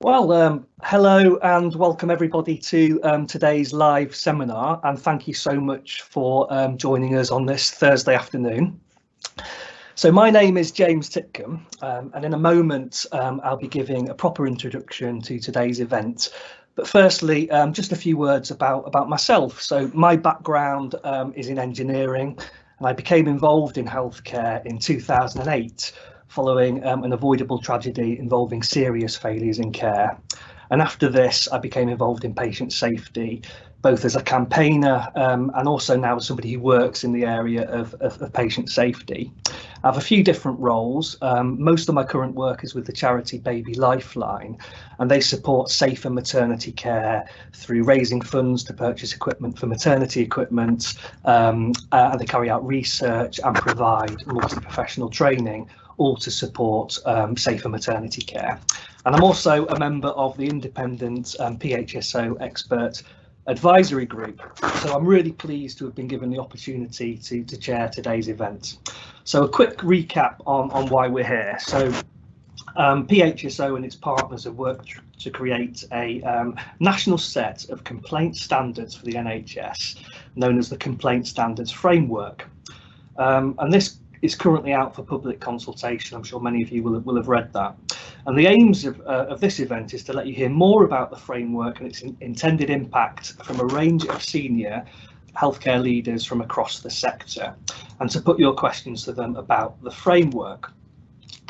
Hello and welcome everybody to today's live seminar, and thank you so much for joining us on this Thursday afternoon. So my name is James Titcombe, and in a moment I'll be giving a proper introduction to today's event. But firstly, just a few words about myself. So my background is in engineering, and I became involved in healthcare in 2008. Following an avoidable tragedy involving serious failures in care. And after this, I became involved in patient safety, both as a campaigner and also now as somebody who works in the area of patient safety. I have a few different roles. Most of my current work is with the charity Baby Lifeline, and they support safer maternity care through raising funds to purchase equipment for maternity equipment, and they carry out research and provide multi-professional training, all to support safer maternity care. And I'm also a member of the independent PHSO expert advisory group. So I'm really pleased to have been given the opportunity to chair today's event. So a quick recap on why we're here. So PHSO and its partners have worked to create a national set of complaint standards for the NHS, known as the Complaint Standards Framework. And this is currently out for public consultation. I'm sure many of you will have read that. And the aims of this event is to let you hear more about the framework and its intended impact from a range of senior healthcare leaders from across the sector, and to put your questions to them about the framework.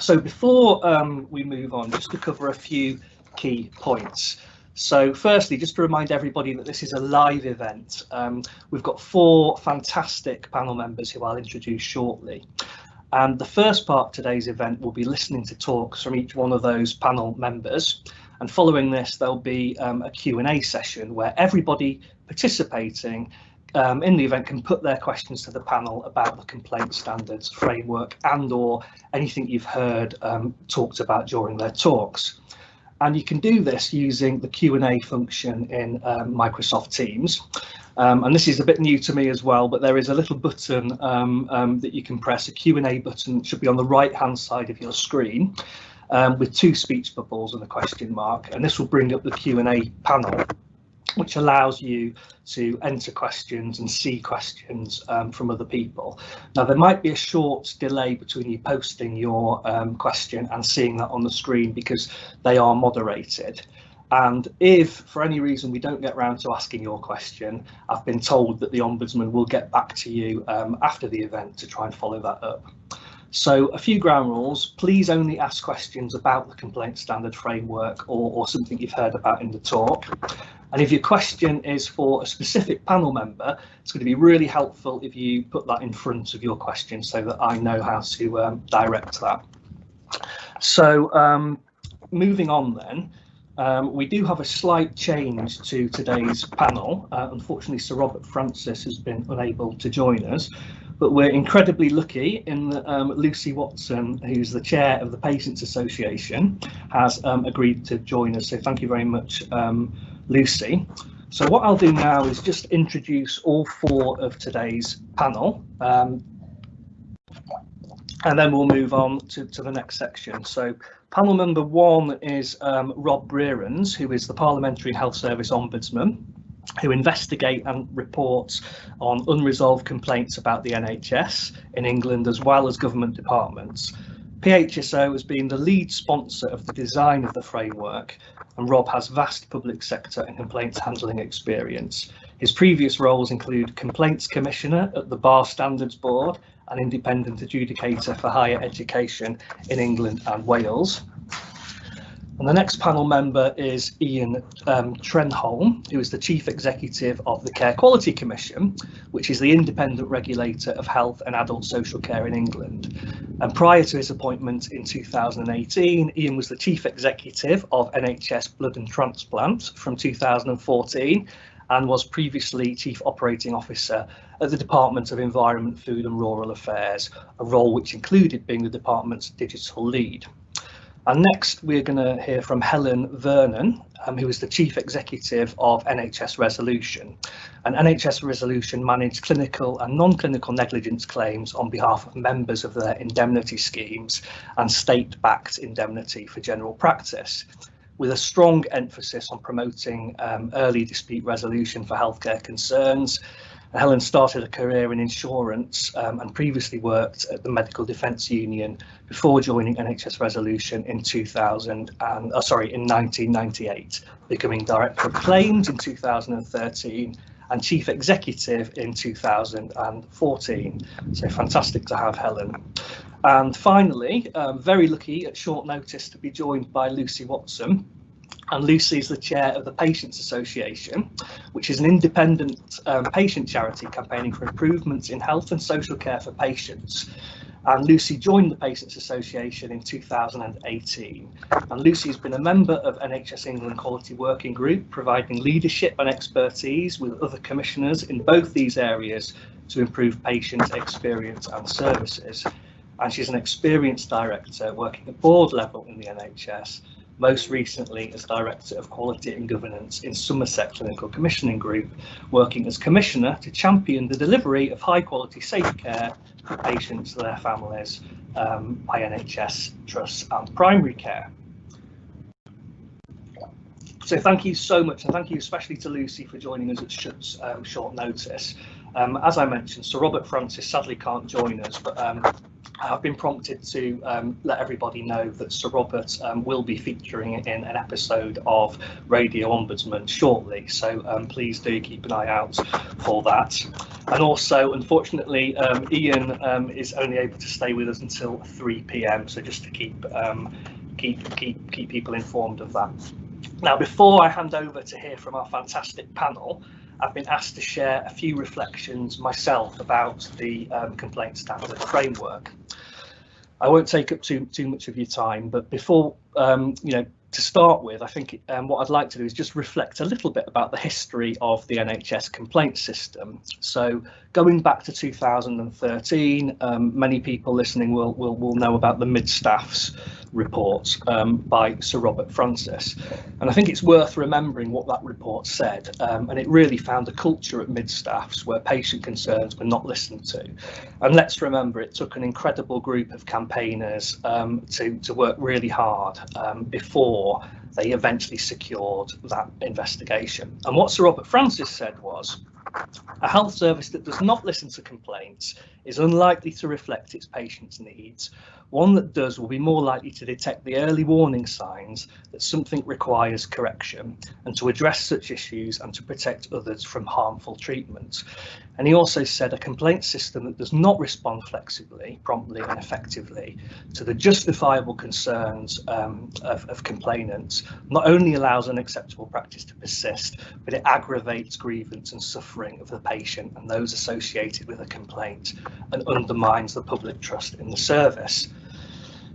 So before we move on, just to cover a few key points. So firstly, just to remind everybody that this is a live event. We've got 4 fantastic panel members who I'll introduce shortly. And the first part of today's event will be listening to talks from each one of those panel members. And following this, there'll be a Q&A session where everybody participating in the event can put their questions to the panel about the complaint standards framework and/or anything you've heard talked about during their talks. And you can do this using the Q&A function in Microsoft Teams. And this is a bit new to me as well, but there is a little button that you can press, a Q&A button. It should be on the right-hand side of your screen with 2 speech bubbles and a question mark. And this will bring up the Q&A panel, which allows you to enter questions and see questions from other people. Now, there might be a short delay between you posting your question and seeing that on the screen because they are moderated. And if for any reason we don't get round to asking your question, I've been told that the Ombudsman will get back to you after the event to try and follow that up. So a few ground rules: please only ask questions about the complaint standard framework or something you've heard about in the talk. And if your question is for a specific panel member, it's going to be really helpful if you put that in front of your question so that I know how to direct that. So moving on then, we do have a slight change to today's panel. Unfortunately, Sir Robert Francis has been unable to join us, but we're incredibly lucky in that Lucy Watson, who's the chair of the Patients Association, has agreed to join us. So thank you very much, Lucy. So what I'll do now is just introduce all 4 of today's panel, and then we'll move on to the next section. So panel member 1 is Rob Behrens, who is the Parliamentary Health Service Ombudsman, who investigate and reports on unresolved complaints about the NHS in England as well as government departments. PHSO has been the lead sponsor of the design of the framework, and Rob has vast public sector and complaints handling experience. His previous roles include Complaints Commissioner at the Bar Standards Board and Independent Adjudicator for Higher Education in England and Wales. And the next panel member is Ian Trenholm, who is the Chief Executive of the Care Quality Commission, which is the independent regulator of health and adult social care in England. And prior to his appointment in 2018, Ian was the Chief Executive of NHS Blood and Transplant from 2014 and was previously Chief Operating Officer at the Department of Environment, Food and Rural Affairs, a role which included being the department's digital lead. And next, we're going to hear from Helen Vernon, who is the Chief Executive of NHS Resolution. And NHS Resolution manage clinical and non-clinical negligence claims on behalf of members of their indemnity schemes and state-backed indemnity for general practice. with a strong emphasis on promoting early dispute resolution for healthcare concerns. Helen started a career in insurance and previously worked at the Medical Defence Union before joining NHS Resolution in 1998, becoming Director of Claims in 2013 and Chief Executive in 2014. So fantastic to have Helen. And finally, very lucky at short notice to be joined by Lucy Watson. And Lucy is the chair of the Patients Association, which is an independent patient charity campaigning for improvements in health and social care for patients. And Lucy joined the Patients Association in 2018. And Lucy has been a member of NHS England Quality Working Group, providing leadership and expertise with other commissioners in both these areas to improve patient experience and services. And she's an experienced director working at board level in the NHS, most recently as Director of Quality and Governance in Somerset Clinical Commissioning Group, working as Commissioner to champion the delivery of high quality safe care for patients and their families by NHS trusts and primary care. So thank you so much, and thank you especially to Lucy for joining us at short notice. As I mentioned, Sir Robert Francis sadly can't join us, but I've been prompted to let everybody know that Sir Robert will be featuring in an episode of Radio Ombudsman shortly, so please do keep an eye out for that. And also, unfortunately, Ian is only able to stay with us until 3 p.m, so just to keep people informed of that. Now, before I hand over to hear from our fantastic panel, I've been asked to share a few reflections myself about the complaint standard framework. I won't take up too much of your time, but before, to start with, I think what I'd like to do is just reflect a little bit about the history of the NHS complaint system. So going back to 2013, many people listening will know about the Mid-Staffs report by Sir Robert Francis. And I think it's worth remembering what that report said. And it really found a culture at Mid-Staffs where patient concerns were not listened to. And let's remember, it took an incredible group of campaigners to work really hard before they eventually secured that investigation. And what Sir Robert Francis said was, a health service that does not listen to complaints is unlikely to reflect its patients' needs. One that does will be more likely to detect the early warning signs that something requires correction and to address such issues and to protect others from harmful treatment. And he also said a complaint system that does not respond flexibly, promptly and effectively to the justifiable concerns of complainants not only allows unacceptable practice to persist, but it aggravates grievance and suffering of the patient and those associated with a complaint and undermines the public trust in the service.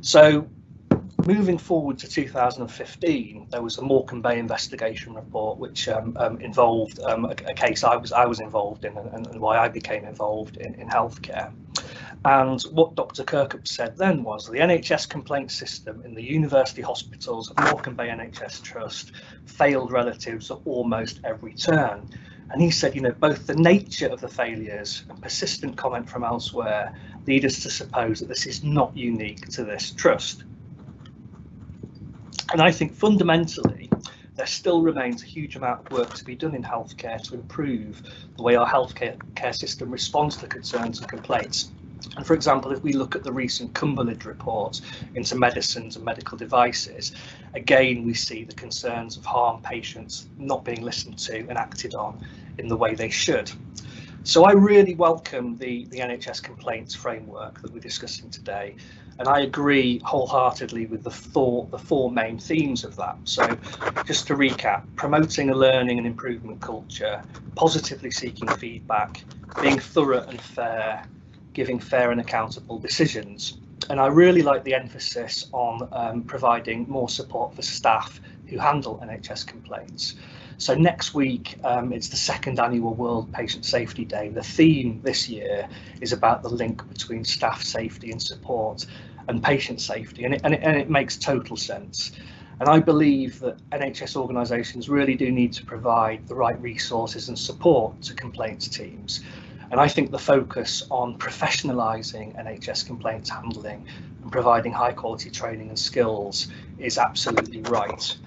So moving forward to 2015, there was a Morecambe Bay investigation report which involved a case I was involved in and why I became involved in healthcare. And what Dr. Kirkup said then was the NHS complaint system in the university hospitals of Morecambe Bay NHS Trust failed relatives at almost every turn. And he said, both the nature of the failures and persistent comment from elsewhere lead us to suppose that this is not unique to this trust. And I think fundamentally, there still remains a huge amount of work to be done in healthcare to improve the way our healthcare system responds to concerns and complaints. And for example, if we look at the recent Cumberland report into medicines and medical devices, again, we see the concerns of harm patients not being listened to and acted on in the way they should. So I really welcome the NHS complaints framework that we're discussing today. And I agree wholeheartedly with the four main themes of that. So just to recap, promoting a learning and improvement culture, positively seeking feedback, being thorough and fair, giving fair and accountable decisions. And I really like the emphasis on providing more support for staff who handle NHS complaints. So next week, it's the second annual World Patient Safety Day. The theme this year is about the link between staff safety and support and patient safety, and it makes total sense. And I believe that NHS organisations really do need to provide the right resources and support to complaints teams. And I think the focus on professionalising NHS complaints handling and providing high quality training and skills is absolutely right.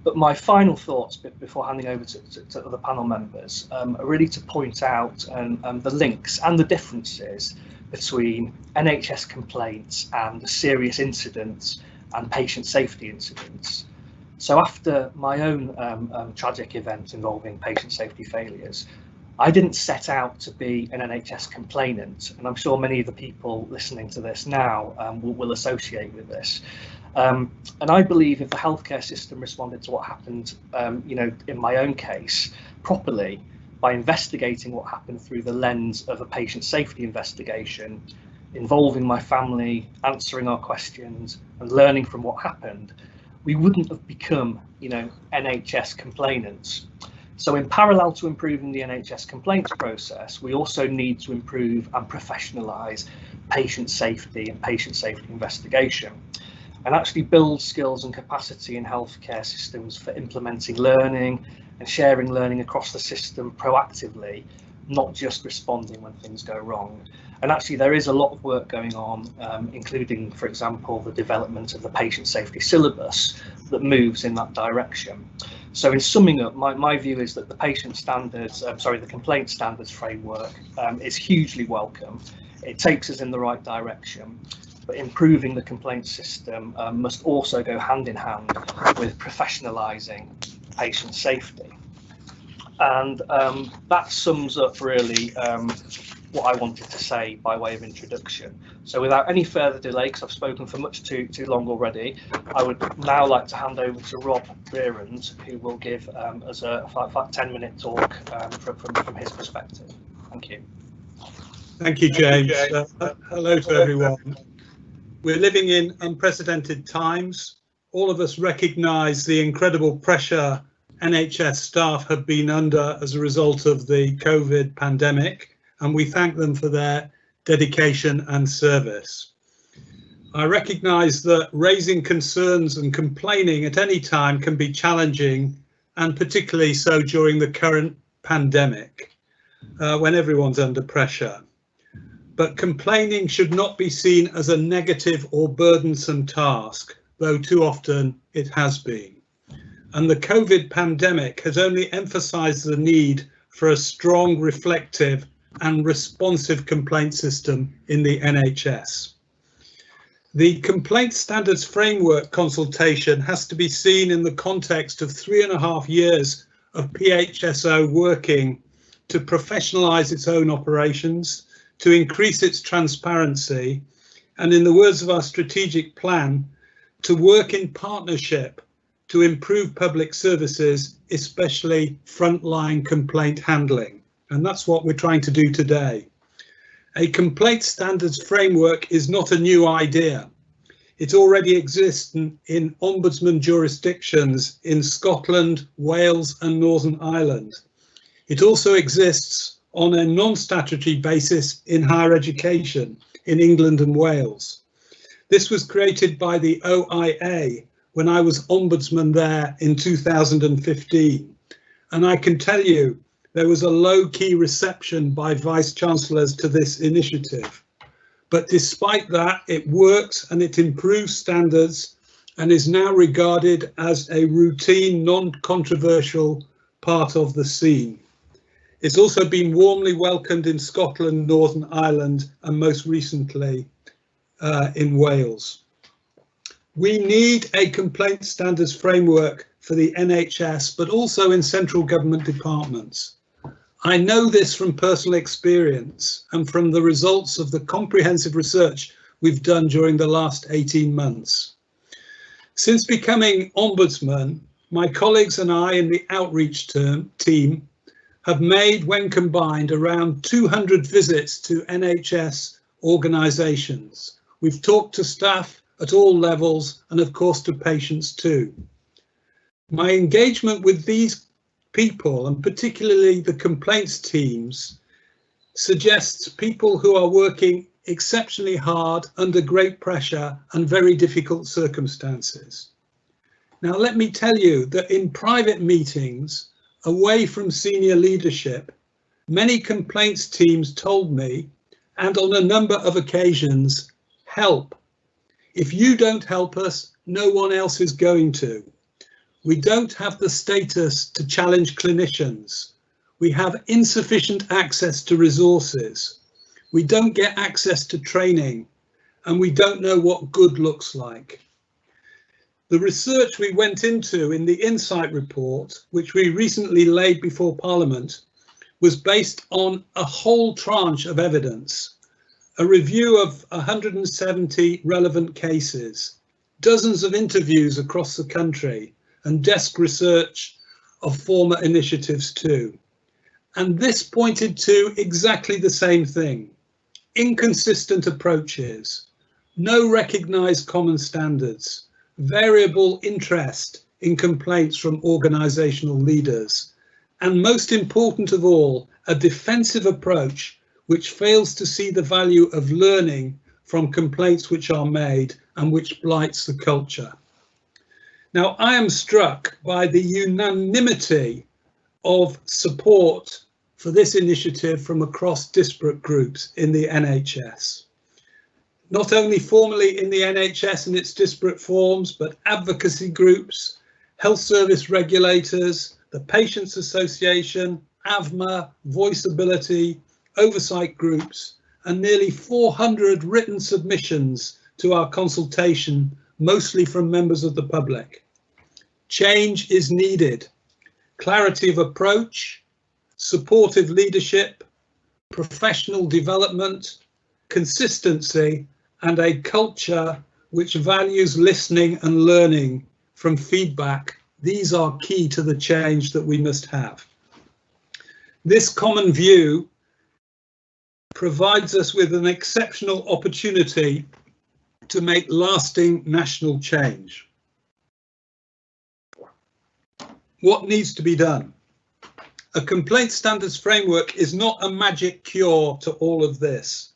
But my final thoughts before handing over to other panel members are really to point out the links and the differences between NHS complaints and serious incidents and patient safety incidents. So after my own tragic event involving patient safety failures, I didn't set out to be an NHS complainant, and I'm sure many of the people listening to this now will associate with this. And I believe if the healthcare system responded to what happened, in my own case, properly, by investigating what happened through the lens of a patient safety investigation, involving my family, answering our questions, and learning from what happened, we wouldn't have become, NHS complainants. So in parallel to improving the NHS complaints process, we also need to improve and professionalise patient safety and patient safety investigation, and actually build skills and capacity in healthcare systems for implementing learning and sharing learning across the system proactively, not just responding when things go wrong. And actually there is a lot of work going on, including, for example, the development of the patient safety syllabus that moves in that direction. So in summing up, my view is that the the complaint standards framework is hugely welcome. It takes us in the right direction, but improving the complaint system must also go hand in hand with professionalising patient safety. And that sums up really what I wanted to say by way of introduction. So without any further delay, because I've spoken for much too long already, I would now like to hand over to Rob Behrens, who will give us a 10-minute talk from his perspective. Thank you. Thank you, James. Hello to everyone. We're living in unprecedented times. All of us recognise the incredible pressure NHS staff have been under as a result of the COVID pandemic, and we thank them for their dedication and service. I recognise that raising concerns and complaining at any time can be challenging, and particularly so during the current pandemic, when everyone's under pressure. But complaining should not be seen as a negative or burdensome task, though too often it has been. And the COVID pandemic has only emphasised the need for a strong, reflective and responsive complaint system in the NHS. The Complaint Standards Framework consultation has to be seen in the context of 3.5 years of PHSO working to professionalise its own operations, to increase its transparency, and in the words of our strategic plan, to work in partnership to improve public services, especially frontline complaint handling. And that's what we're trying to do today. A complaint standards framework is not a new idea. It already exists in Ombudsman jurisdictions in Scotland, Wales and Northern Ireland. It also exists on a non-statutory basis in higher education in England and Wales. This was created by the OIA when I was Ombudsman there in 2015. And I can tell you, there was a low-key reception by Vice-Chancellors to this initiative. But despite that, it works and it improves standards and is now regarded as a routine, non-controversial part of the scene. It's also been warmly welcomed in Scotland, Northern Ireland, and most recently in Wales. We need a complaint standards framework for the NHS, but also in central government departments. I know this from personal experience and from the results of the comprehensive research we've done during the last 18 months. Since becoming Ombudsman, my colleagues and I in the outreach team have made, when combined, around 200 visits to NHS organisations. We've talked to staff at all levels and of course to patients too. My engagement with these people, and particularly the complaints teams, suggests people who are working exceptionally hard under great pressure and very difficult circumstances. Now let me tell you that in private meetings, away from senior leadership, many complaints teams told me, and on a number of occasions, help. If you don't help us, no one else is going to. We don't have the status to challenge clinicians. We have insufficient access to resources. We don't get access to training, and we don't know what good looks like. The research we went into in the Insight report, which we recently laid before Parliament, was based on a whole tranche of evidence, a review of 170 relevant cases, dozens of interviews across the country, and desk research of former initiatives too. And this pointed to exactly the same thing: inconsistent approaches, no recognised common standards, variable interest in complaints from organisational leaders, and most important of all, a defensive approach which fails to see the value of learning from complaints which are made and which blights the culture. Now, I am struck by the unanimity of support for this initiative from across disparate groups in the NHS. Not only formally in the NHS in its disparate forms, but advocacy groups, health service regulators, the Patients Association, AVMA, Voiceability, oversight groups, and nearly 400 written submissions to our consultation, mostly from members of the public. Change is needed. Clarity of approach, supportive leadership, professional development, consistency, and a culture which values listening and learning from feedback. These are key to the change that we must have. This common view provides us with an exceptional opportunity to make lasting national change. What needs to be done? A complaint standards framework is not a magic cure to all of this,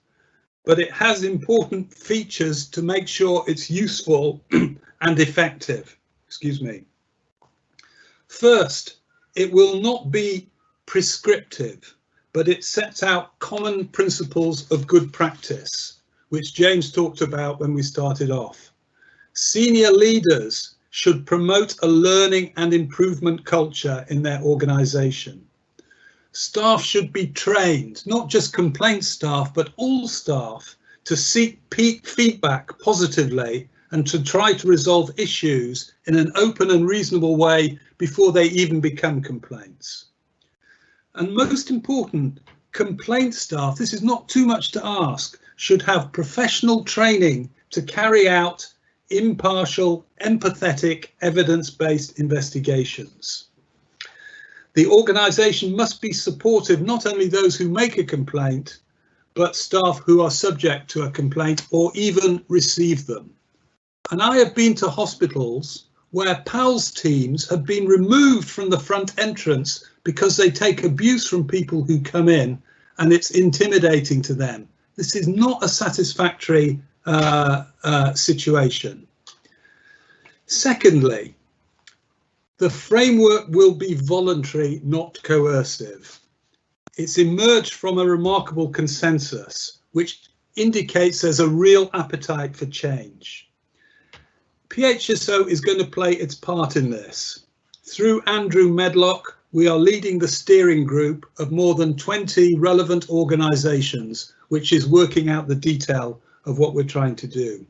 but it has important features to make sure it's useful and effective. Excuse me. First, it will not be prescriptive, but it sets out common principles of good practice, which James talked about when we started off. Senior leaders should promote a learning and improvement culture in their organisation. Staff should be trained, not just complaint staff, but all staff, to seek feedback positively and to try to resolve issues in an open and reasonable way before they even become complaints. And most important, complaint staff, this is not too much to ask, should have professional training to carry out impartial, empathetic, evidence-based investigations. The organisation must be supportive, not only those who make a complaint, but staff who are subject to a complaint or even receive them. And I have been to hospitals where PALS teams have been removed from the front entrance because they take abuse from people who come in and it's intimidating to them. This is not a satisfactory situation. Secondly, the framework will be voluntary, not coercive. It's emerged from a remarkable consensus, which indicates there's a real appetite for change. PHSO is going to play its part in this. Through Andrew Medlock, we are leading the steering group of more than 20 relevant organisations, which is working out the detail of what we're trying to do.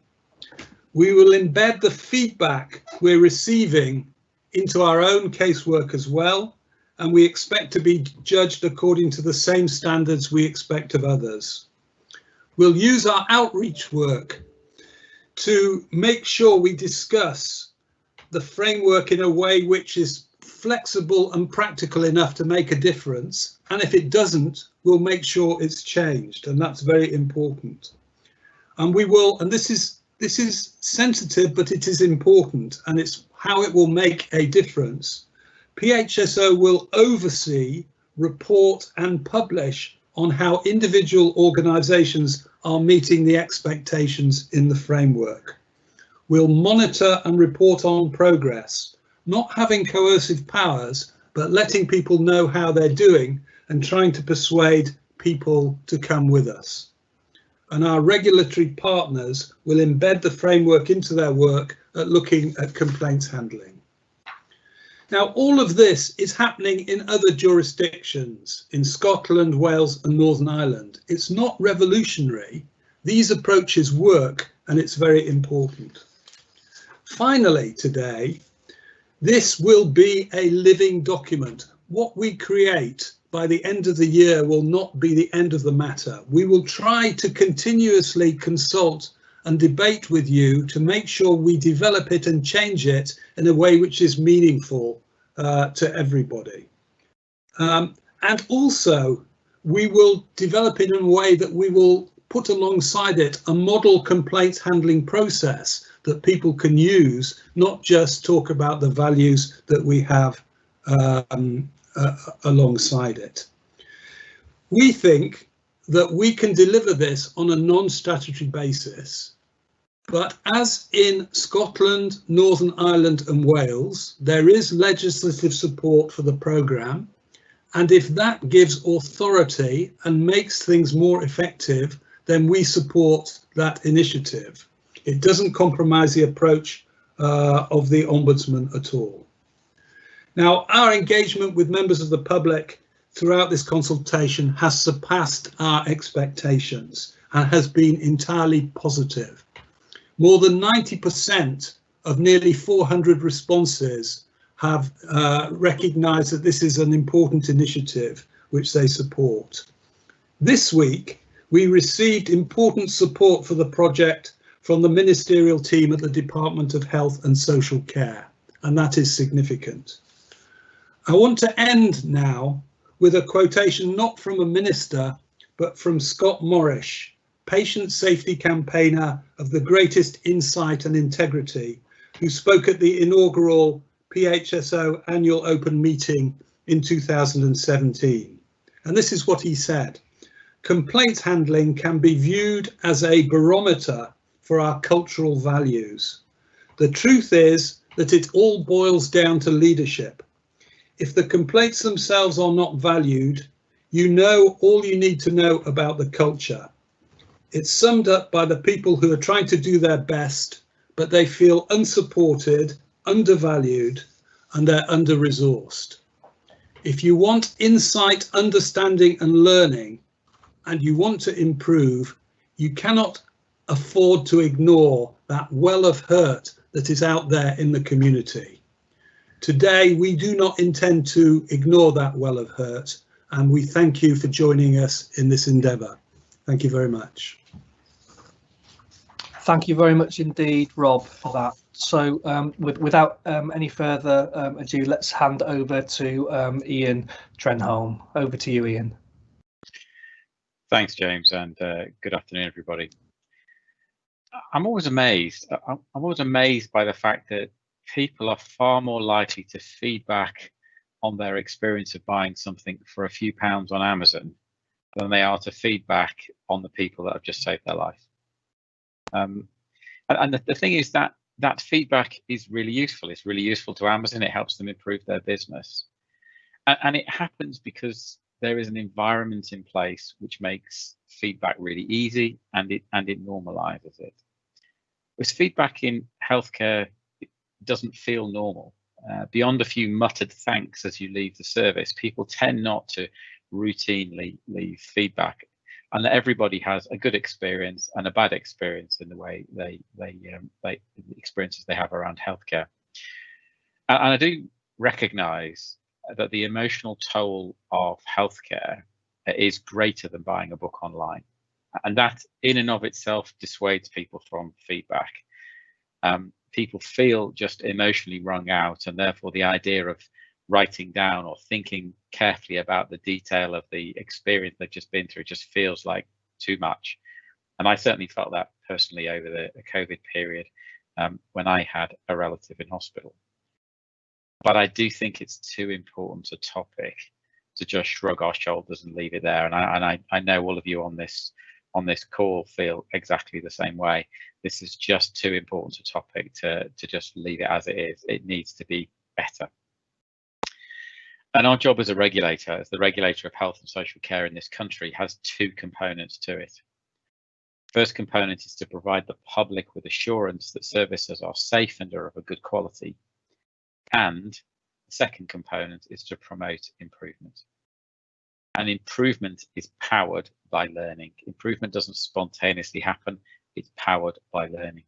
We will embed the feedback we're receiving into our own casework as well, and we expect to be judged according to the same standards we expect of others. We'll use our outreach work to make sure we discuss the framework in a way which is flexible and practical enough to make a difference, and if it doesn't, we'll make sure it's changed, and that's very important. And we will, and this is sensitive, but it is important, and it's how it will make a difference. PHSO will oversee, report and publish on how individual organisations are meeting the expectations in the framework. We'll monitor and report on progress, not having coercive powers, but letting people know how they're doing and trying to persuade people to come with us. And our regulatory partners will embed the framework into their work at looking at complaints handling. Now, all of this is happening in other jurisdictions, in Scotland, Wales and Northern Ireland. It's not revolutionary. These approaches work, and it's very important. Finally, today, this will be a living document. What we create by the end of the year will not be the end of the matter. We will try to continuously consult and debate with you to make sure we develop it and change it in a way which is meaningful to everybody. And also, we will develop it in a way that we will put alongside it a model complaints handling process that people can use, not just talk about the values that we have alongside it. We think that we can deliver this on a non-statutory basis, but as in Scotland, Northern Ireland and Wales, there is legislative support for the programme, and if that gives authority and makes things more effective, then we support that initiative. It doesn't compromise the approach of the Ombudsman at all. Now, our engagement with members of the public throughout this consultation has surpassed our expectations and has been entirely positive. More than 90% of nearly 400 responses have recognised that this is an important initiative which they support. This week, we received important support for the project from the ministerial team at the Department of Health and Social Care, and that is significant. I want to end now with a quotation not from a minister, but from Scott Morrish, patient safety campaigner of the greatest insight and integrity, who spoke at the inaugural PHSO annual open meeting in 2017. And this is what he said: "Complaints handling can be viewed as a barometer for our cultural values. The truth is that it all boils down to leadership. If the complaints themselves are not valued, you know all you need to know about the culture. It's summed up by the people who are trying to do their best, but they feel unsupported, undervalued, and they're under-resourced. If you want insight, understanding and learning, and you want to improve, you cannot afford to ignore that well of hurt that is out there in the community. Today, we do not intend to ignore that well of hurt, and we thank you for joining us in this endeavour. Thank you very much." Thank you very much indeed, Rob, for that. So without any further ado, let's hand over to Ian Trenholm. Over to you, Ian. Thanks, James, and good afternoon, everybody. I'm always amazed. I'm always amazed by the fact that people are far more likely to feedback on their experience of buying something for a few pounds on Amazon than they are to feedback on the people that have just saved their life. And the thing is that that feedback is really useful. It's really useful to Amazon. It helps them improve their business. And it happens because there is an environment in place which makes feedback really easy, and it normalizes it. With feedback in healthcare, it doesn't feel normal. Beyond a few muttered thanks as you leave the service, people tend not to routinely leave feedback, and that everybody has a good experience and a bad experience in the way the experiences they have around healthcare. And I do recognise that the emotional toll of healthcare is greater than buying a book online, and that in and of itself dissuades people from feedback. People feel just emotionally wrung out, and therefore the idea of writing down or thinking carefully about the detail of the experience they've just been through just feels like too much. And I certainly felt that personally over the COVID period when I had a relative in hospital. But I do think it's too important a topic to just shrug our shoulders and leave it there. And I know all of you on this call feel exactly the same way. This is just too important a topic to just leave it as it is. It needs to be better. And our job as a regulator, as the regulator of health and social care in this country, has two components to it. First component is to provide the public with assurance that services are safe and are of a good quality. And The second component is to promote improvement. And improvement is powered by learning. Improvement doesn't spontaneously happen, it's powered by learning.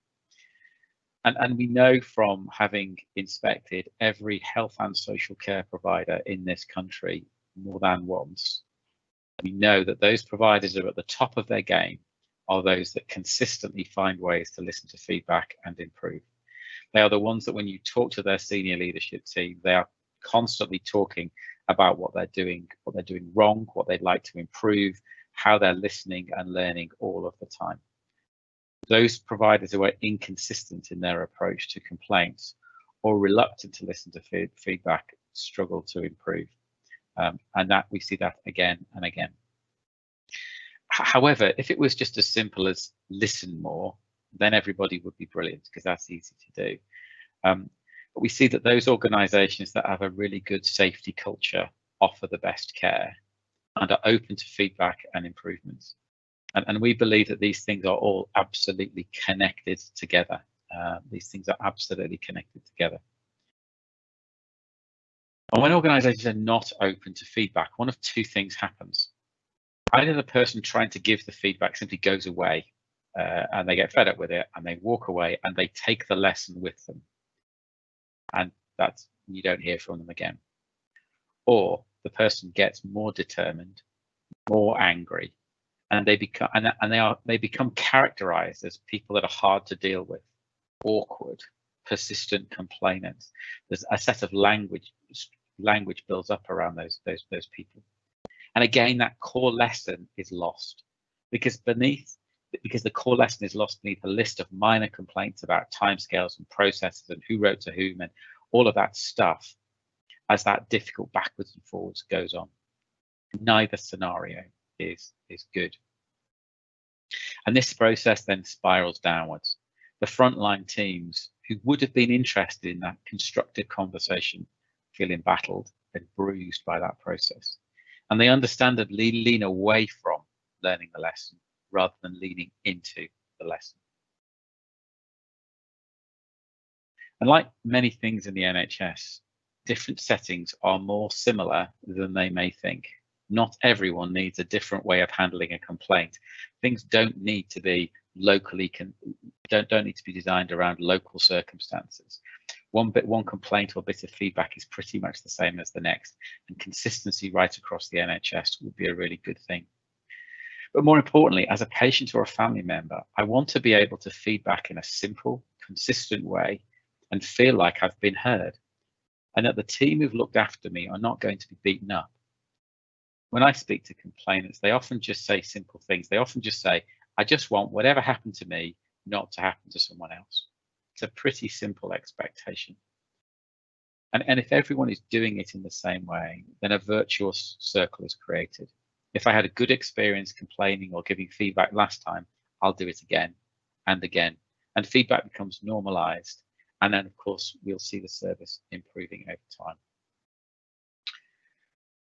And we know from having inspected every health and social care provider in this country more than once, we know that those providers are at the top of their game are those that consistently find ways to listen to feedback and improve. They are the ones that when you talk to their senior leadership team, they are constantly talking about what they're doing wrong, what they'd like to improve, how they're listening and learning all of the time. Those providers who are inconsistent in their approach to complaints or reluctant to listen to feedback struggle to improve. And that we see that again and again. However, if it was just as simple as listen more, then everybody would be brilliant, because that's easy to do. But we see that those organisations that have a really good safety culture offer the best care and are open to feedback and improvements. And we believe that these things are all absolutely connected together. These things are absolutely connected together. And when organisations are not open to feedback, one of two things happens. Either the person trying to give the feedback simply goes away and they get fed up with it and they walk away and they take the lesson with them. And that's, you don't hear from them again. Or the person gets more determined, more angry, and they become characterized as people that are hard to deal with, awkward, persistent complainants. There's a set of language builds up around those people. And again, that core lesson is lost because the core lesson is lost beneath a list of minor complaints about timescales and processes and who wrote to whom and all of that stuff as that difficult backwards and forwards goes on. Neither scenario is good. And this process then spirals downwards. The frontline teams who would have been interested in that constructive conversation feel embattled and bruised by that process. And they understandably lean away from learning the lesson rather than leaning into the lesson. And like many things in the NHS, different settings are more similar than they may think. Not everyone needs a different way of handling a complaint. Things don't need to be don't need to be designed around local circumstances. One complaint or bit of feedback is pretty much the same as the next, and consistency right across the NHS would be a really good thing. But more importantly, as a patient or a family member, I want to be able to feedback in a simple, consistent way and feel like I've been heard, and that the team who've looked after me are not going to be beaten up. When I speak to complainants, they often just say simple things. They often just say, I just want whatever happened to me not to happen to someone else. It's a pretty simple expectation. And if everyone is doing it in the same way, then a virtuous circle is created. If I had a good experience complaining or giving feedback last time, I'll do it again and again. And feedback becomes normalized. And then, of course, we'll see the service improving over time.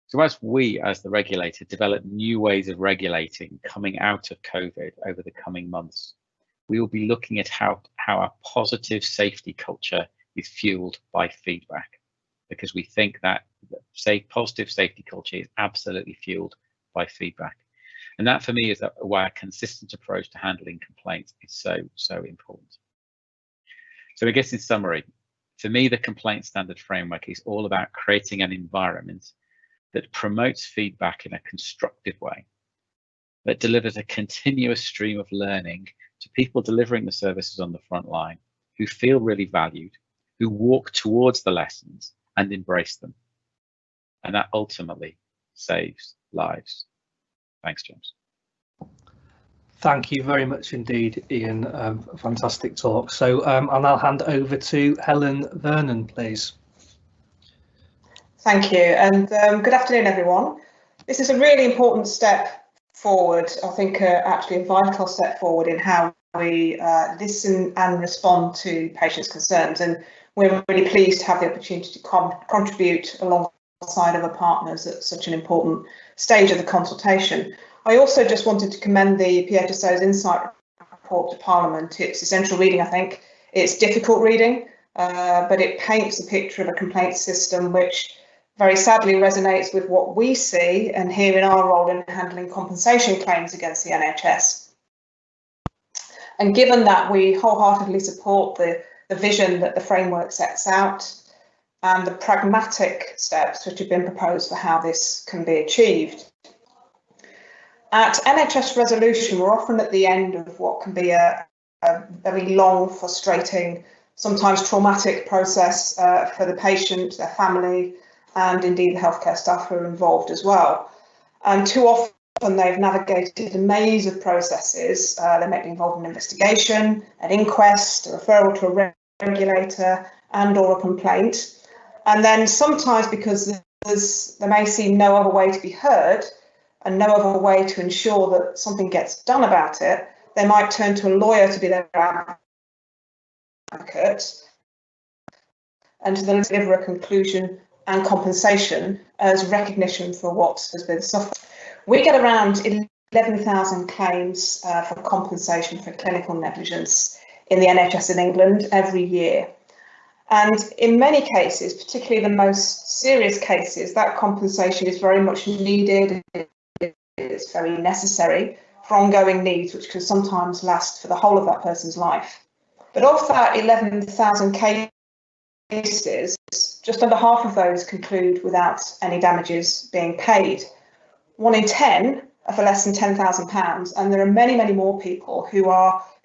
So as we, as the regulator, develop new ways of regulating coming out of COVID over the coming months, we will be looking at how our positive safety culture is fueled by feedback, because we think that positive safety culture is absolutely fueled by feedback. And that for me is why a consistent approach to handling complaints is so important. So I guess in summary, for me, the complaint standard framework is all about creating an environment that promotes feedback in a constructive way, that delivers a continuous stream of learning to people delivering the services on the front line, who feel really valued, who walk towards the lessons and embrace them. And that ultimately saves lives. Thanks, James. Thank you very much indeed, Ian. Fantastic talk. So I'll now hand over to Helen Vernon, please. Thank you, and good afternoon, everyone. This is a really important step forward, I think actually a vital step forward in how we listen and respond to patients' concerns, and we're really pleased to have the opportunity to contribute alongside other partners at such an important stage of the consultation. I also just wanted to commend the Phso's insight report to Parliament. It's essential reading, I think. It's difficult reading, but it paints a picture of a complaint system which very sadly resonates with what we see and hear in our role in handling compensation claims against the NHS. And given that, we wholeheartedly support the vision that the framework sets out and the pragmatic steps which have been proposed for how this can be achieved. At NHS resolution, we're often at the end of what can be a very long, frustrating, sometimes traumatic process for the patient, their family, and indeed the healthcare staff who are involved as well. And too often they've navigated a maze of processes. They may be involved in an investigation, an inquest, a referral to a regulator, and or a complaint. And then sometimes, because there may seem no other way to be heard and no other way to ensure that something gets done about it, they might turn to a lawyer to be their advocate and to then deliver a conclusion and compensation as recognition for what has been suffered. We get around 11,000 claims for compensation for clinical negligence in the NHS in England every year. And in many cases, particularly the most serious cases, that compensation is very much needed. It's very necessary for ongoing needs, which can sometimes last for the whole of that person's life. But of that 11,000 cases, just under half of those conclude without any damages being paid. 1 in 10 are for less than £10,000, and there are many, many more people who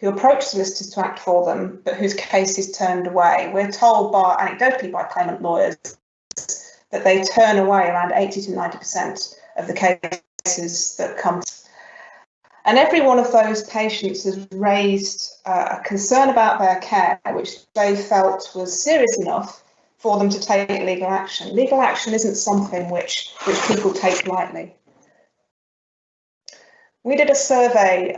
approach solicitors to act for them, but whose case is turned away. We're told anecdotally by claimant lawyers that they turn away around 80 to 90% of the cases that come. And every one of those patients has raised a concern about their care, which they felt was serious enough for them to take legal action. Legal action isn't something which people take lightly. We did a survey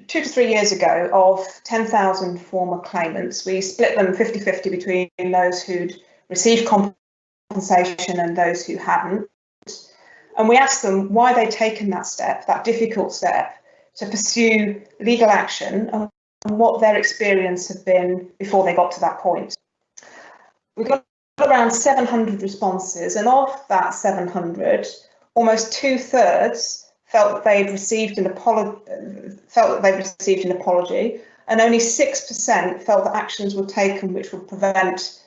2 to 3 years ago of 10,000 former claimants. We split them 50-50 between those who'd received compensation and those who hadn't. And we asked them why they'd taken that step, that difficult step, to pursue legal action and what their experience had been before they got to that point. We got around 700 responses, and of that 700, almost 2/3 felt that they'd received an apology, and only 6% felt that actions were taken which would prevent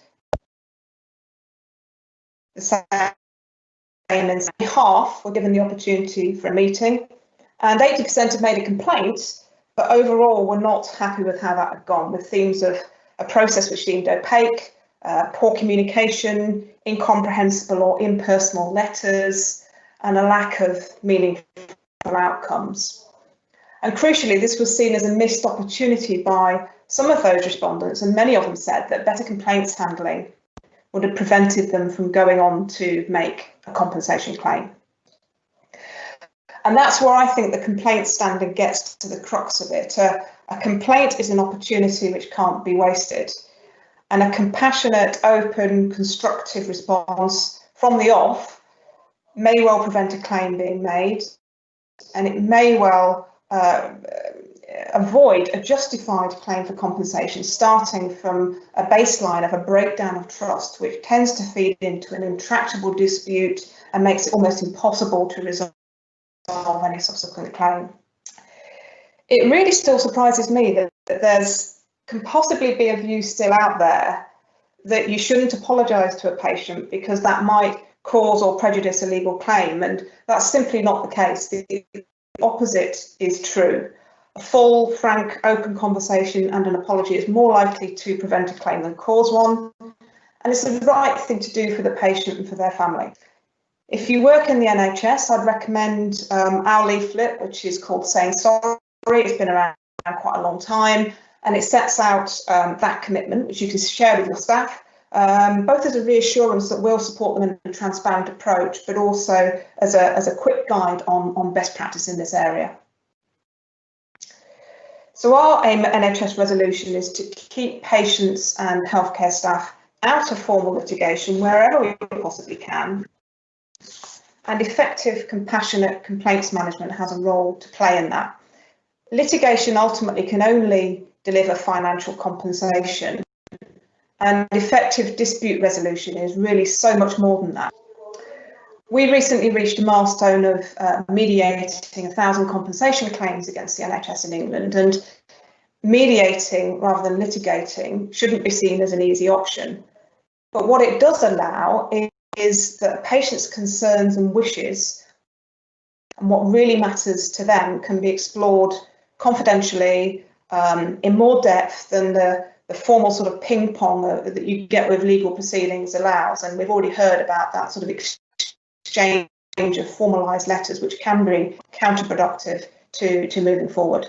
the same. And half were given the opportunity for a meeting, and 80% had made a complaint, but overall were not happy with how that had gone, with themes of a process which seemed opaque, poor communication, incomprehensible or impersonal letters, and a lack of meaningful outcomes. And crucially, this was seen as a missed opportunity by some of those respondents, and many of them said that better complaints handling would have prevented them from going on to make a compensation claim. And that's where I think the complaint standard gets to the crux of it. A complaint is an opportunity which can't be wasted, and a compassionate, open, constructive response from the off may well prevent a claim being made, and it may well avoid a justified claim for compensation, starting from a baseline of a breakdown of trust, which tends to feed into an intractable dispute and makes it almost impossible to resolve any subsequent claim. It really still surprises me that there's can possibly be a view still out there that you shouldn't apologise to a patient because that might cause or prejudice a legal claim, and that's simply not the case. The opposite is true. A full, frank, open conversation and an apology is more likely to prevent a claim than cause one, and it's the right thing to do for the patient and for their family. If you work in the NHS, I'd recommend our leaflet, which is called Saying Sorry. It's been around quite a long time, and it sets out that commitment, which you can share with your staff, both as a reassurance that we'll support them in a transparent approach, but also as a quick guide on best practice in this area. So our aim at NHS resolution is to keep patients and healthcare staff out of formal litigation wherever we possibly can. And effective, compassionate complaints management has a role to play in that. Litigation ultimately can only deliver financial compensation And effective dispute resolution is really so much more than that. We recently reached a milestone of mediating 1,000 compensation claims against the NHS in England, and mediating rather than litigating shouldn't be seen as an easy option. But what it does allow is that a patient's concerns and wishes and what really matters to them can be explored confidentially in more depth than the formal sort of ping pong that you get with legal proceedings allows. And we've already heard about that sort of exchange of formalised letters, which can be counterproductive to moving forward.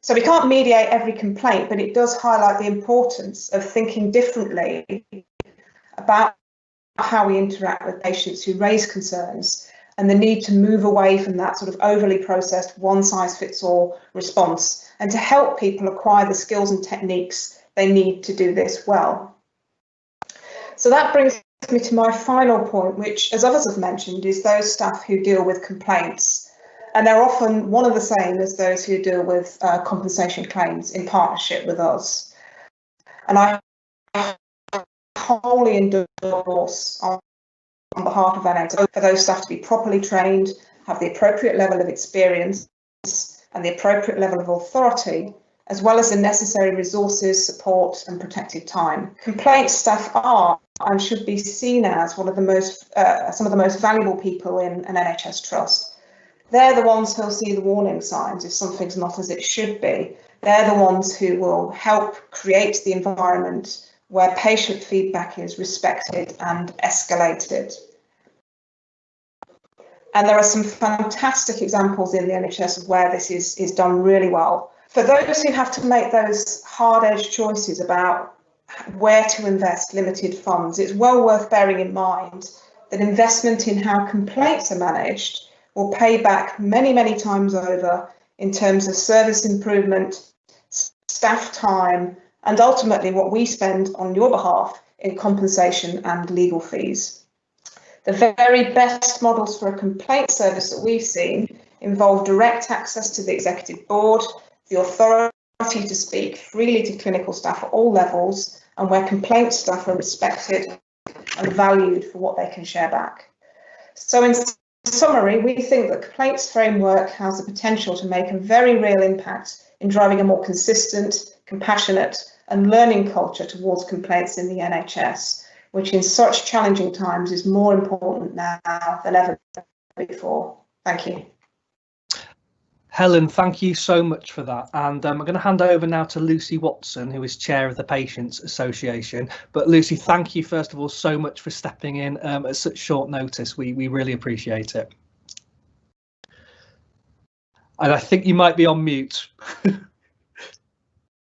So we can't mediate every complaint, but it does highlight the importance of thinking differently about how we interact with patients who raise concerns, and the need to move away from that sort of overly processed one-size-fits-all response, and to help people acquire the skills and techniques they need to do this well. So that brings me to my final point, which, as others have mentioned, is those staff who deal with complaints. And they're often one and the same as those who deal with compensation claims in partnership with us. And I wholly endorse on behalf of NHS for those staff to be properly trained, have the appropriate level of experience and the appropriate level of authority, as well as the necessary resources, support and protected time. Complaints staff are and should be seen as one of the most, some of the most valuable people in an NHS trust. They're the ones who'll see the warning signs if something's not as it should be. They're the ones who will help create the environment where patient feedback is respected and escalated. And there are some fantastic examples in the NHS of where this is done really well. For those who have to make those hard-edged choices about where to invest limited funds, it's well worth bearing in mind that investment in how complaints are managed will pay back many, many times over in terms of service improvement, staff time, and ultimately what we spend on your behalf in compensation and legal fees. The very best models for a complaint service that we've seen involve direct access to the executive board, the authority to speak freely to clinical staff at all levels, and where complaint staff are respected and valued for what they can share back. So in summary, we think that complaints framework has the potential to make a very real impact in driving a more consistent, compassionate and learning culture towards complaints in the NHS, which in such challenging times is more important now than ever before. Thank you. Helen, thank you so much for that. And I'm going to hand over now to Lucy Watson, who is chair of the Patients Association. But Lucy, thank you first of all so much for stepping in at such short notice. We really appreciate it. And I think you might be on mute.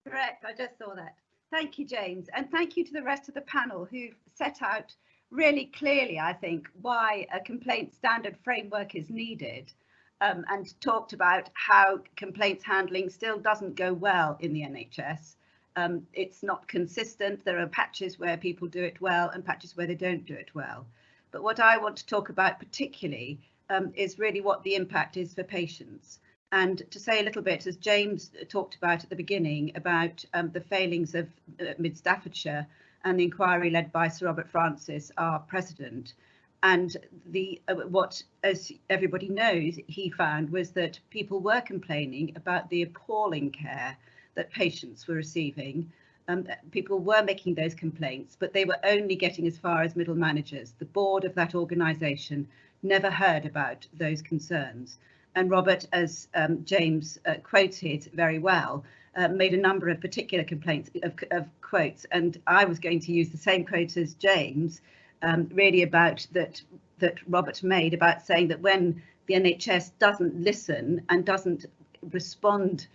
Correct, I just saw that. Thank you, James, and thank you to the rest of the panel who've set out really clearly, I think, why a complaint standard framework is needed. And talked about how complaints handling still doesn't go well in the NHS. It's not consistent. There are patches where people do it well and patches where they don't do it well. But what I want to talk about particularly is really what the impact is for patients. And to say a little bit, as James talked about at the beginning, about the failings of Mid Staffordshire and the inquiry led by Sir Robert Francis, our president. And what, as everybody knows, he found was that people were complaining about the appalling care that patients were receiving. People were making those complaints, but they were only getting as far as middle managers. The board of that organisation never heard about those concerns. And Robert, as James quoted very well, made a number of particular complaints of quotes. And I was going to use the same quote as James, really about that Robert made about saying that when the NHS doesn't listen and doesn't respond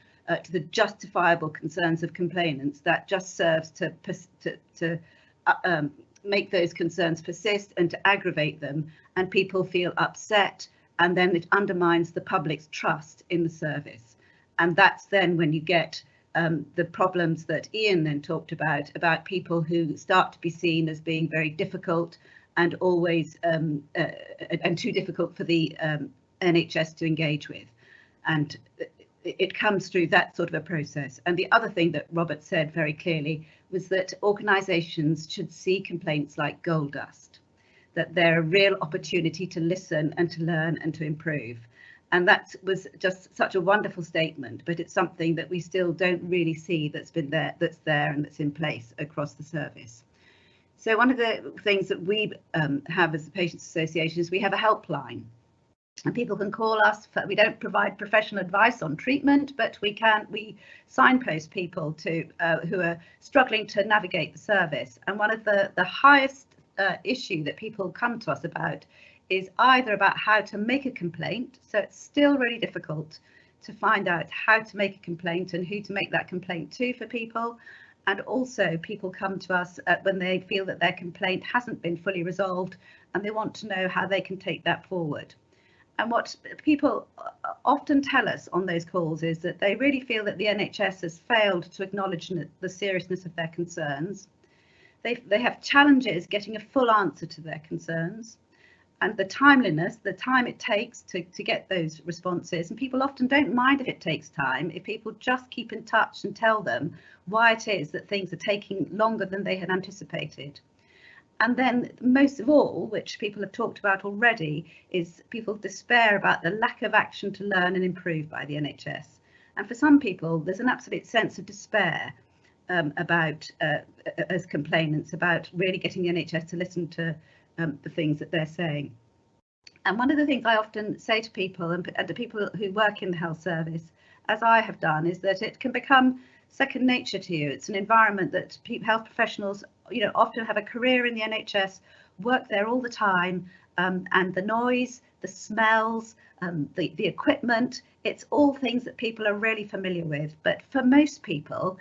to the justifiable concerns of complainants, that just serves to make those concerns persist and to aggravate them, and people feel upset, and then it undermines the public's trust in the service. And that's then when you get the problems that Ian then talked about people who start to be seen as being very difficult and always and too difficult for the NHS to engage with. And it comes through that sort of a process. And the other thing that Robert said very clearly was that organisations should see complaints like gold dust, that they're a real opportunity to listen and to learn and to improve. And that was just such a wonderful statement, but it's something that we still don't really see that's there and that's in place across the service. So one of the things that we have as a Patients Association is we have a helpline, and people can call us. We don't provide professional advice on treatment, but we signpost people to who are struggling to navigate the service. And one of the highest issue that people come to us about is either about how to make a complaint. So it's still really difficult to find out how to make a complaint and who to make that complaint to for people. And also people come to us when they feel that their complaint hasn't been fully resolved and they want to know how they can take that forward. And what people often tell us on those calls is that they really feel that the NHS has failed to acknowledge the seriousness of their concerns. They have challenges getting a full answer to their concerns, and the timeliness, the time it takes to get those responses. And people often don't mind if it takes time, if people just keep in touch and tell them why it is that things are taking longer than they had anticipated. And then most of all, which people have talked about already, is people despair about the lack of action to learn and improve by the NHS. And for some people, there's an absolute sense of despair about, as complainants, about really getting the NHS to listen to the things that they're saying. And one of the things I often say to people, and the people who work in the health service, as I have done, is that it can become second nature to you. It's an environment that health professionals, often have a career in the NHS, work there all the time, and the noise, the smells, the equipment, it's all things that people are really familiar with. But for most people,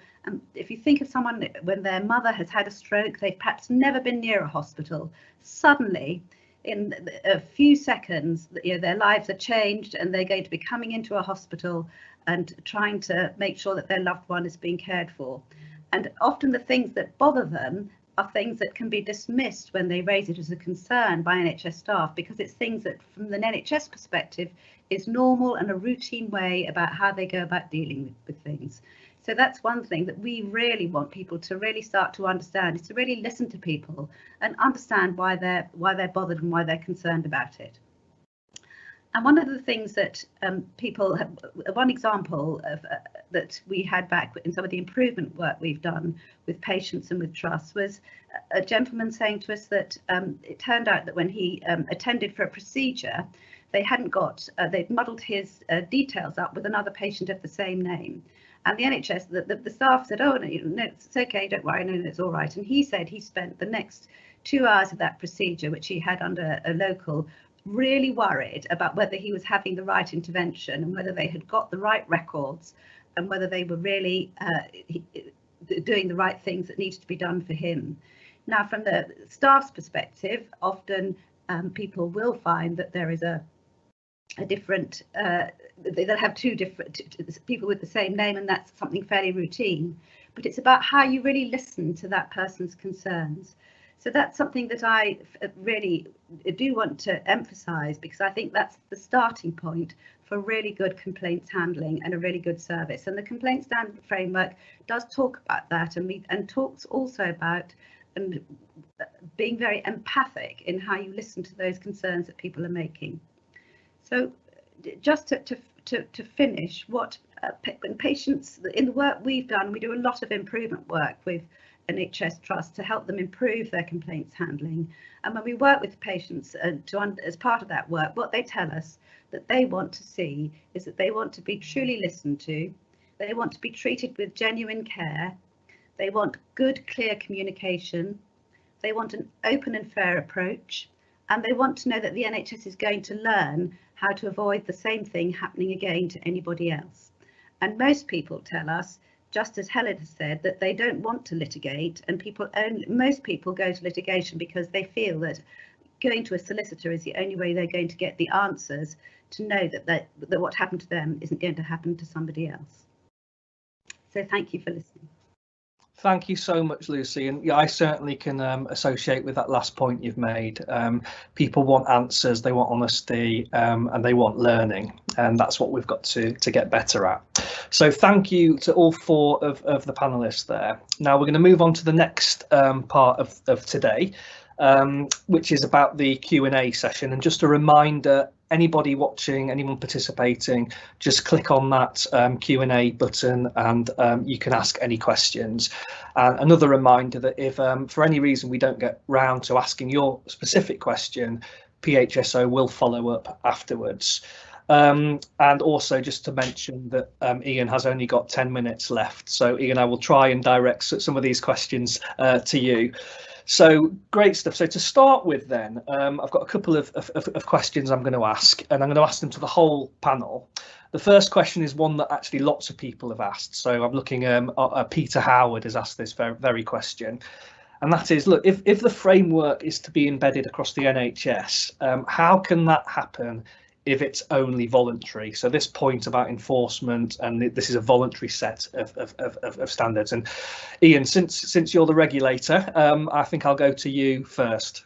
if you think of someone when their mother has had a stroke, they've perhaps never been near a hospital, suddenly in a few seconds, their lives are changed and they're going to be coming into a hospital and trying to make sure that their loved one is being cared for. And often the things that bother them are things that can be dismissed when they raise it as a concern by NHS staff, because it's things that from the NHS perspective is normal and a routine way about how they go about dealing with things. So that's one thing that we really want people to really start to understand, is to really listen to people and understand why they're bothered and why they're concerned about it. And one of the things that people have, one example of that we had back in some of the improvement work we've done with patients and with trusts was a gentleman saying to us that it turned out that when he attended for a procedure, they hadn't got, they'd muddled his details up with another patient of the same name. And the NHS, the staff said, oh, no, it's okay, don't worry, no, it's all right. And he said he spent the next 2 hours of that procedure, which he had under a local, really worried about whether he was having the right intervention and whether they had got the right records and whether they were really doing the right things that needed to be done for him. Now, from the staff's perspective, often people will find that there is a different, they'll have two different people with the same name, and that's something fairly routine. But it's about how you really listen to that person's concerns. So that's something that I really do want to emphasise, because I think that's the starting point for really good complaints handling and a really good service. And the complaint standard framework does talk about that, and talks also about being very empathic in how you listen to those concerns that people are making. So just to finish, what patients, in the work we've done, we do a lot of improvement work with NHS Trust to help them improve their complaints handling. And when we work with patients as part of that work, what they tell us that they want to see is that they want to be truly listened to, they want to be treated with genuine care, they want good, clear communication, they want an open and fair approach, and they want to know that the NHS is going to learn how to avoid the same thing happening again to anybody else. And most people tell us, just as Helen has said, that they don't want to litigate, and most people go to litigation because they feel that going to a solicitor is the only way they're going to get the answers to know that what happened to them isn't going to happen to somebody else. So thank you for listening. Thank you so much, Lucy. And yeah, I certainly can associate with that last point you've made. People want answers, they want honesty, and they want learning, and that's what we've got to get better at. So thank you to all four of the panelists there. Now we're going to move on to the next part of today, which is about the Q&A session. And just a reminder, anybody watching, anyone participating, just click on that Q&A button and you can ask any questions. And another reminder that if for any reason we don't get round to asking your specific question, PHSO will follow up afterwards. And also just to mention that Ian has only got 10 minutes left. So Ian, I will try and direct some of these questions to you. So great stuff. So to start with then, I've got a couple of questions I'm going to ask, and I'm going to ask them to the whole panel. The first question is one that actually lots of people have asked. So I'm looking, Peter Howard has asked this very question. And that is, look, if the framework is to be embedded across the NHS, how can that happen if it's only voluntary? So this point about enforcement, and this is a voluntary set of standards. And Ian, since you're the regulator, I think I'll go to you first.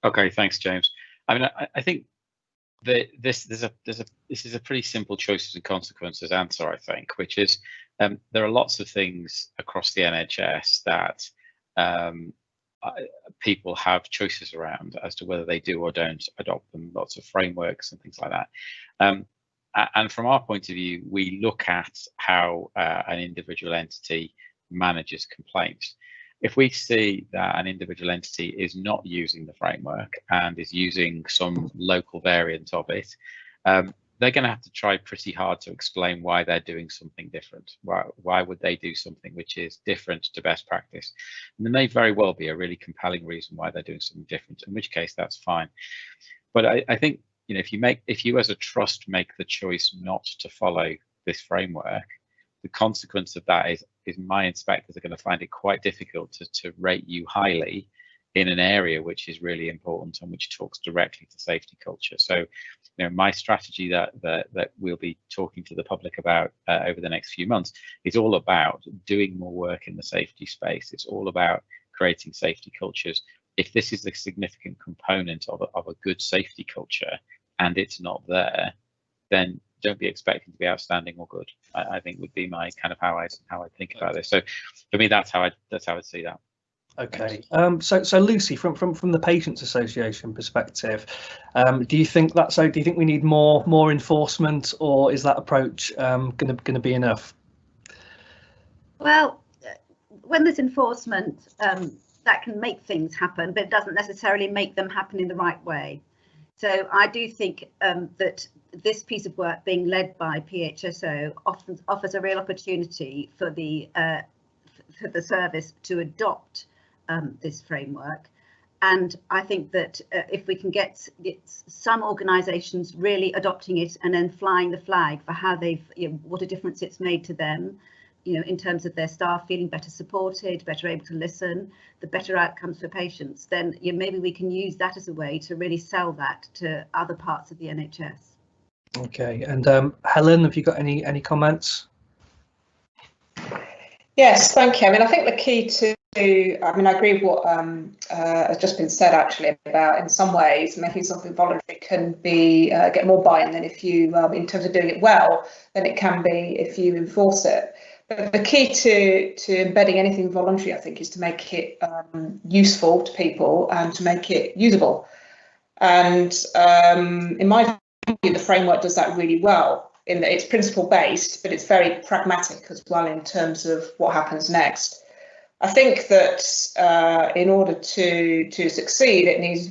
Okay, thanks, James. I mean, I think that this is a pretty simple choices and consequences answer, I think, which is there are lots of things across the NHS that people have choices around as to whether they do or don't adopt them, lots of frameworks and things like that. And from our point of view, we look at how an individual entity manages complaints. If we see that an individual entity is not using the framework and is using some local variant of it, they're going to have to try pretty hard to explain why they're doing something different. Why would they do something which is different to best practice? And there may very well be a really compelling reason why they're doing something different, in which case that's fine. But I think, you know, if you as a trust make the choice not to follow this framework, the consequence of that is my inspectors are going to find it quite difficult to rate you highly in an area which is really important and which talks directly to safety culture. So, you know, my strategy that we'll be talking to the public about over the next few months is all about doing more work in the safety space. It's all about creating safety cultures. If this is a significant component of a good safety culture and it's not there, then don't be expecting to be outstanding or good. I think would be my kind of how I think about this. So for me, that's how I'd see that. Okay, so Lucy, from the Patients Association perspective, do you think that's so? Do you think we need more enforcement, or is that approach going to be enough? Well, when there's enforcement, that can make things happen, but it doesn't necessarily make them happen in the right way. So I do think that this piece of work being led by PHSO often offers a real opportunity for the service to adopt this framework. And I think that if we can get some organisations really adopting it and then flying the flag for how they've, you know, what a difference it's made to them, you know, in terms of their staff feeling better supported, better able to listen, the better outcomes for patients, then, you know, maybe we can use that as a way to really sell that to other parts of the NHS. Okay, and Helen, have you got any comments? Yes, thank you. I mean, I think the key to, I mean, I agree with what has just been said actually about, in some ways, making something voluntary can be get more buy-in than if you, in terms of doing it well, than it can be if you enforce it. But the key to embedding anything voluntary, I think, is to make it useful to people and to make it usable. And in my view, the framework does that really well, in that it's principle based, but it's very pragmatic as well in terms of what happens next. I think that in order to succeed, it needs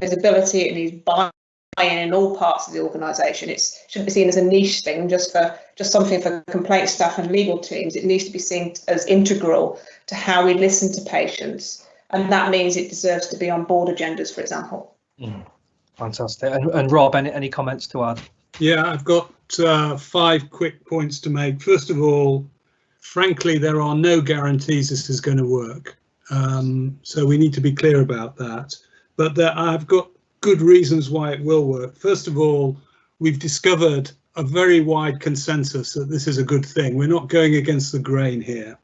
visibility, it needs buy-in in all parts of the organisation. It shouldn't be seen as a niche thing, just something for complaint staff and legal teams. It needs to be seen as integral to how we listen to patients, and that means it deserves to be on board agendas, for example. Fantastic. And Rob, any comments to add? Yeah, I've got 5 quick points to make. First of all, frankly, there are no guarantees this is going to work. So we need to be clear about that. But I've got good reasons why it will work. First of all, we've discovered a very wide consensus that this is a good thing. We're not going against the grain here.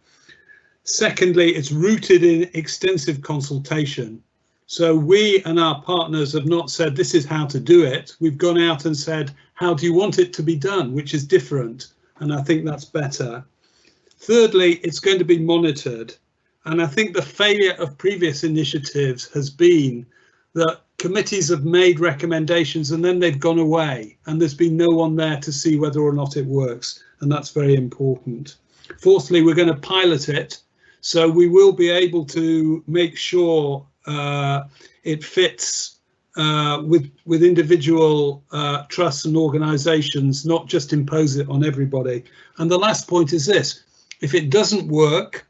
Secondly, it's rooted in extensive consultation. So we and our partners have not said this is how to do it. We've gone out and said, how do you want it to be done, which is different. And I think that's better. Thirdly, it's going to be monitored. And I think the failure of previous initiatives has been that committees have made recommendations and then they've gone away and there's been no one there to see whether or not it works. And that's very important. Fourthly, we're going to pilot it. So we will be able to make sure it fits with individual trusts and organisations, not just impose it on everybody. And the last point is this: if it doesn't work,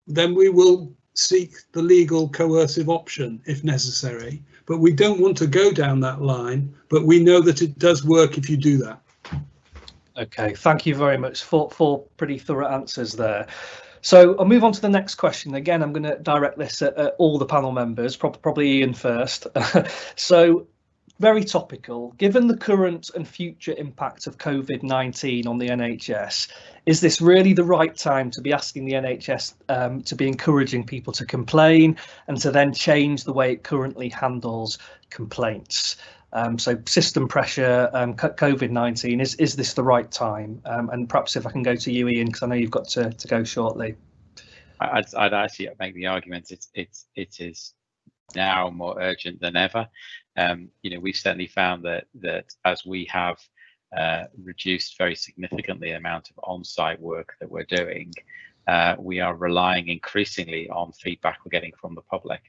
then we will seek the legal coercive option if necessary. But we don't want to go down that line, but we know that it does work if you do that. Okay, thank you very much for pretty thorough answers there. So I'll move on to the next question. Again, I'm going to direct this at all the panel members, probably Ian first. So very topical. Given the current and future impact of COVID-19 on the NHS, is this really the right time to be asking the NHS to be encouraging people to complain and to then change the way it currently handles complaints? So system pressure, COVID-19, is this the right time? And perhaps if I can go to you, Ian, because I know you've got to go shortly. I'd actually make the argument it is now more urgent than ever. We've certainly found that as we have reduced very significantly the amount of on-site work that we're doing, we are relying increasingly on feedback we're getting from the public,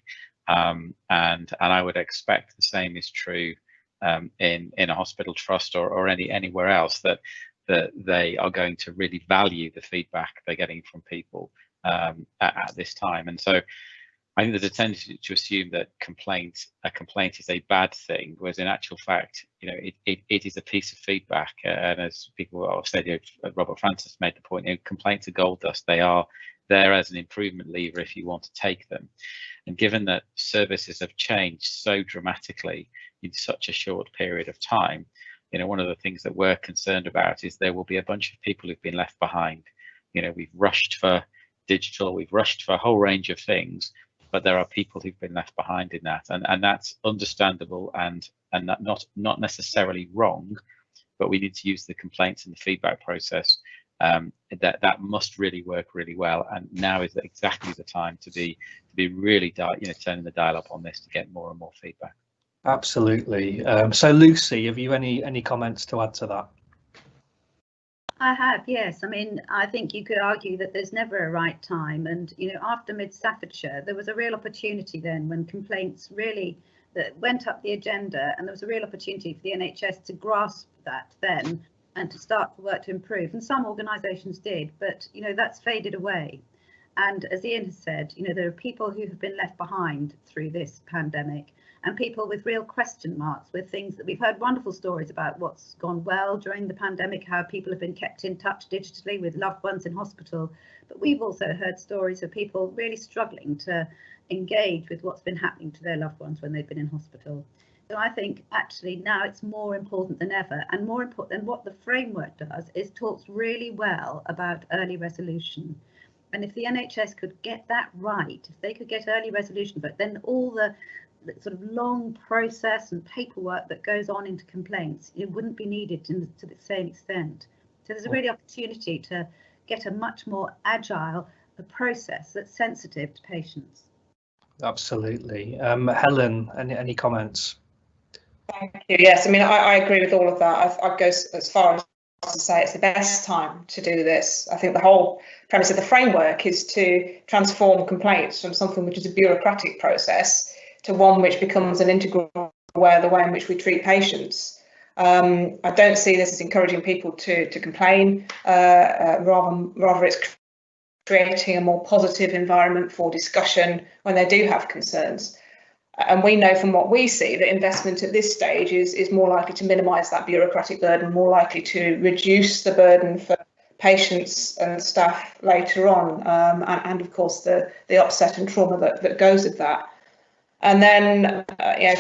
and I would expect the same is true in a hospital trust or anywhere else, that they are going to really value the feedback they're getting from people at this time. And so I think there's a tendency to assume that a complaint is a bad thing, whereas in actual fact, it is a piece of feedback. And as people have said, Robert Francis made the point, complaints are gold dust. They are there as an improvement lever if you want to take them. And given that services have changed so dramatically in such a short period of time, one of the things that we're concerned about is there will be a bunch of people who've been left behind. We've rushed for digital, we've rushed for a whole range of things, but there are people who've been left behind in that, and that's understandable and that not necessarily wrong, but we need to use the complaints and the feedback process. That must really work really well, and now is exactly the time to be really turning the dial up on this to get more and more feedback. Absolutely. So Lucy, have you any comments to add to that? I have, yes. I mean, I think you could argue that there's never a right time. And, after Mid Staffordshire, there was a real opportunity then when complaints really that went up the agenda, and there was a real opportunity for the NHS to grasp that then and to start the work to improve. And some organisations did, but, that's faded away. And as Ian has said, there are people who have been left behind through this pandemic, and people with real question marks with things that we've heard wonderful stories about what's gone well during the pandemic, how people have been kept in touch digitally with loved ones in hospital. But we've also heard stories of people really struggling to engage with what's been happening to their loved ones when they've been in hospital. So I think actually now it's more important than ever, and more important than what the framework does is talks really well about early resolution. And if the NHS could get that right, if they could get early resolution, but then all the sort of long process and paperwork that goes on into complaints, it wouldn't be needed to the same extent. So there's a really opportunity to get a much more agile process that's sensitive to patients. Absolutely. Helen, any comments? Thank you. Yes, I mean, I agree with all of that. I'd go as far as to say it's the best time to do this. I think the whole premise of the framework is to transform complaints from something which is a bureaucratic process to one which becomes an integral way of the way in which we treat patients. I don't see this as encouraging people to complain. Rather it's creating a more positive environment for discussion when they do have concerns. And we know from what we see that investment at this stage is more likely to minimise that bureaucratic burden, more likely to reduce the burden for patients and staff later on, and of course the upset and trauma that goes with that. And then,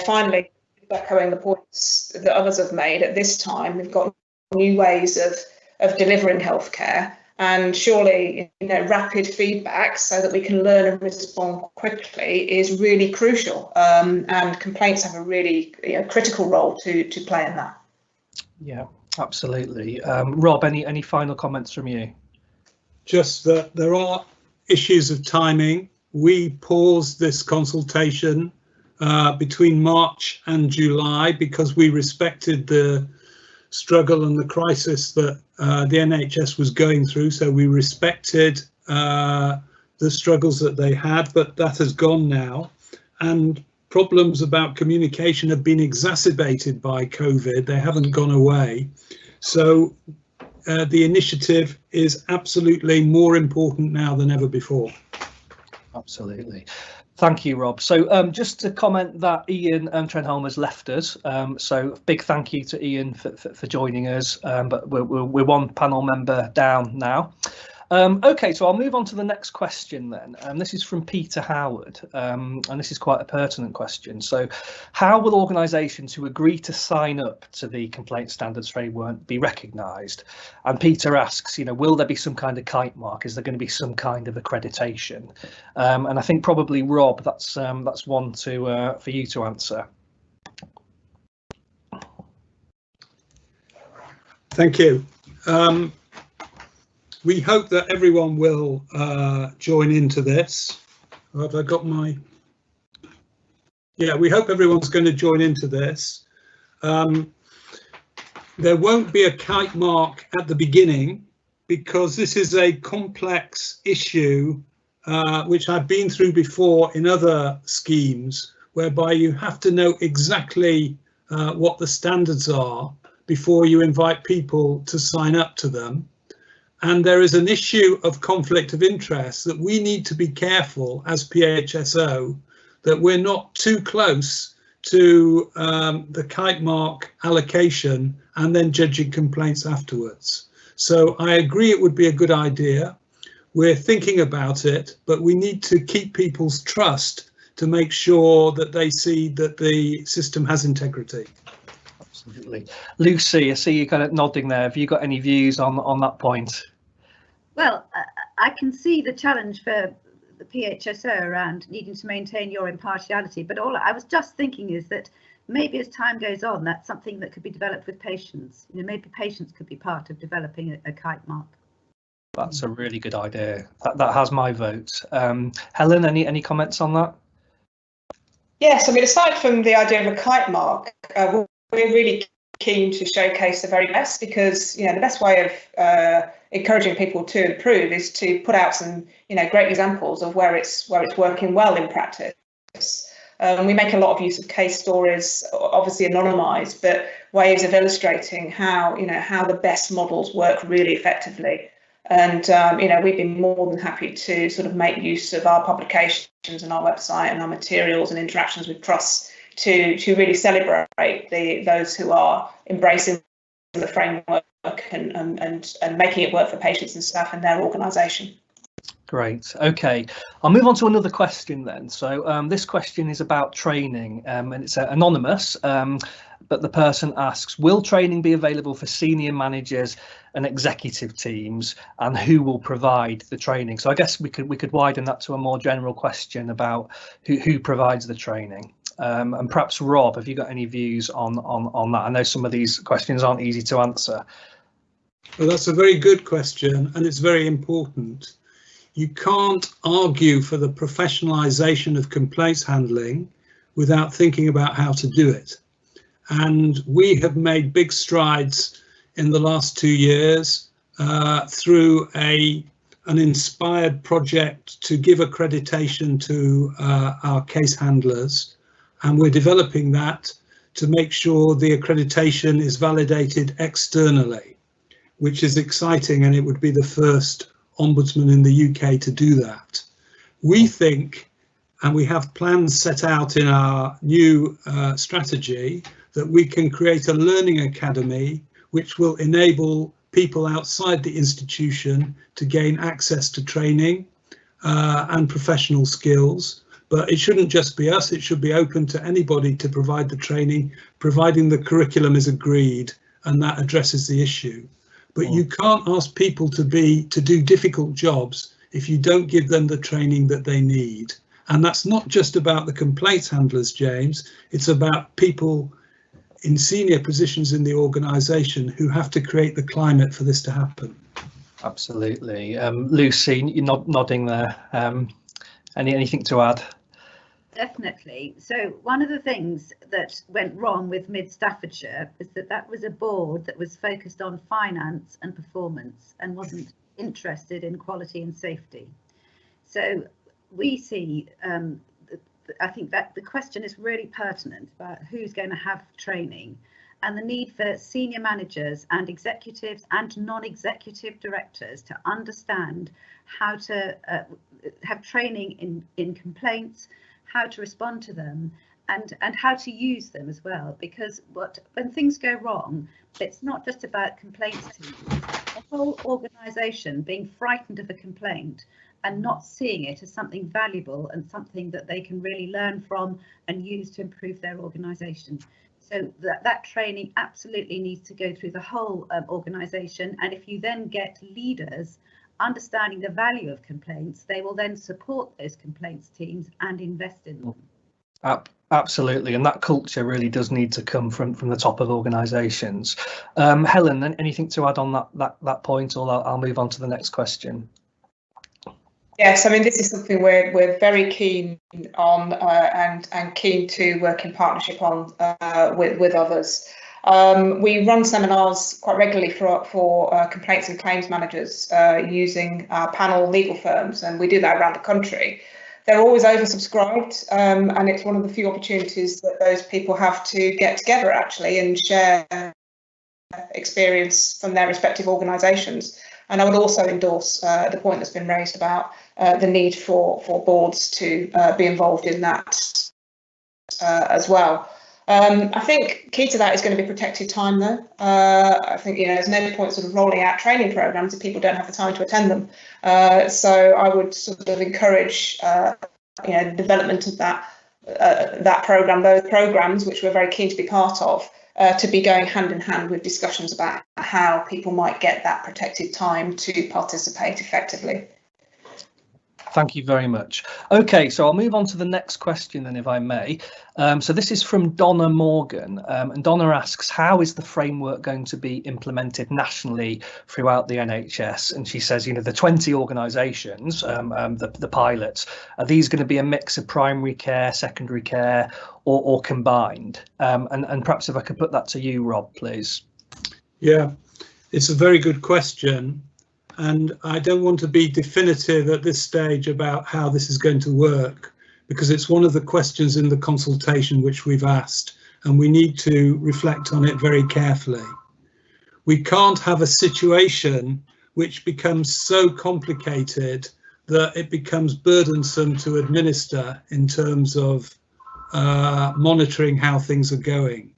finally, echoing the points that others have made, at this time we've got new ways of delivering healthcare, And surely, rapid feedback so that we can learn and respond quickly is really crucial. And complaints have a really critical role to play in that. Yeah, absolutely. Rob, any final comments from you? Just that there are issues of timing. We paused this consultation between March and July because we respected the struggle and the crisis that the NHS was going through. So we respected the struggles that they had, but that has gone now. And problems about communication have been exacerbated by COVID. They haven't gone away. So the initiative is absolutely more important now than ever before. Absolutely. Thank you, Rob. So just to comment that Ian Trenholm has left us. So big thank you to Ian for joining us. But we're one panel member down now. OK, so I'll move on to the next question then. This is from Peter Howard, and this is quite a pertinent question. So how will organisations who agree to sign up to the Complaint Standards Framework be recognised? And Peter asks, will there be some kind of kite mark? Is there going to be some kind of accreditation? And I think probably, Rob, that's one for you to answer. Thank you. We hope that everyone will join into this. Have I got my... Yeah, we hope everyone's going to join into this. There won't be a kite mark at the beginning because this is a complex issue which I've been through before in other schemes, whereby you have to know exactly what the standards are before you invite people to sign up to them. And there is an issue of conflict of interest that we need to be careful as PHSO that we're not too close to the kite mark allocation and then judging complaints afterwards. So I agree it would be a good idea. We're thinking about it, but we need to keep people's trust to make sure that they see that the system has integrity. Absolutely. Lucy, I see you kind of nodding there. Have you got any views on that point? Well, I can see the challenge for the PHSO around needing to maintain your impartiality, but all I was just thinking is that maybe as time goes on, that's something that could be developed with patients. Maybe patients could be part of developing a kite mark. That's a really good idea. That has my vote. Helen, any comments on that? Yes, I mean, aside from the idea of a kite mark, we're really keen to showcase the very best because, the best way of encouraging people to improve is to put out some, great examples of where it's working well in practice. We make a lot of use of case stories, obviously anonymised, but ways of illustrating how the best models work really effectively. And, we've been more than happy to sort of make use of our publications and our website and our materials and interactions with trusts to really celebrate those who are embracing the framework and making it work for patients and staff in their organisation. Great. OK, I'll move on to another question then. So this question is about training and it's anonymous, but the person asks, will training be available for senior managers and executive teams, and who will provide the training? So I guess we could widen that to a more general question about who provides the training. And perhaps Rob, have you got any views on that? I know some of these questions aren't easy to answer. Well, that's a very good question, and it's very important. You can't argue for the professionalisation of complaints handling without thinking about how to do it. And we have made big strides in the last 2 years through an inspired project to give accreditation to our case handlers. And we're developing that to make sure the accreditation is validated externally, which is exciting, and it would be the first Ombudsman in the UK to do that. We think, and we have plans set out in our new strategy, that we can create a learning academy which will enable people outside the institution to gain access to training and professional skills. But it shouldn't just be us, it should be open to anybody to provide the training, providing the curriculum is agreed and that addresses the issue. But you can't ask people to do difficult jobs if you don't give them the training that they need. And that's not just about the complaints handlers, James. It's about people in senior positions in the organisation who have to create the climate for this to happen. Absolutely. Lucy, you're nodding there. Anything to add? Definitely. So one of the things that went wrong with Mid Staffordshire is that was a board that was focused on finance and performance and wasn't interested in quality and safety. So we see, I think that the question is really pertinent about who's going to have training and the need for senior managers and executives and non-executive directors to understand how to have training in complaints, how to respond to them, and how to use them as well. Because when things go wrong, it's not just about complaints teams. The whole organisation being frightened of a complaint and not seeing it as something valuable and something that they can really learn from and use to improve their organisation. So that training absolutely needs to go through the whole organisation. And if you then get leaders understanding the value of complaints, they will then support those complaints teams and invest in them. Absolutely, and that culture really does need to come from the top of organisations. Helen, anything to add on that point, or I'll move on to the next question? Yes, I mean, this is something we're very keen on and keen to work in partnership on with others. We run seminars quite regularly for complaints and claims managers using our panel legal firms, and we do that around the country. They're always oversubscribed, and it's one of the few opportunities that those people have to get together actually and share experience from their respective organisations. And I would also endorse the point that's been raised about the need for boards to be involved in that as well. I think key to that is going to be protected time, though. I think there's no point sort of rolling out training programs if people don't have the time to attend them. So I would sort of encourage the development of that program, those programs which we're very keen to be part of, to be going hand in hand with discussions about how people might get that protected time to participate effectively. Thank you very much. OK, so I'll move on to the next question then, if I may. So this is from Donna Morgan, and Donna asks, how is the framework going to be implemented nationally throughout the NHS? And she says, the 20 organisations, the pilots, are these going to be a mix of primary care, secondary care, or combined? And perhaps if I could put that to you, Rob, please. Yeah, it's a very good question. And I don't want to be definitive at this stage about how this is going to work, because it's one of the questions in the consultation which we've asked, and we need to reflect on it very carefully. We can't have a situation which becomes so complicated that it becomes burdensome to administer in terms of monitoring how things are going.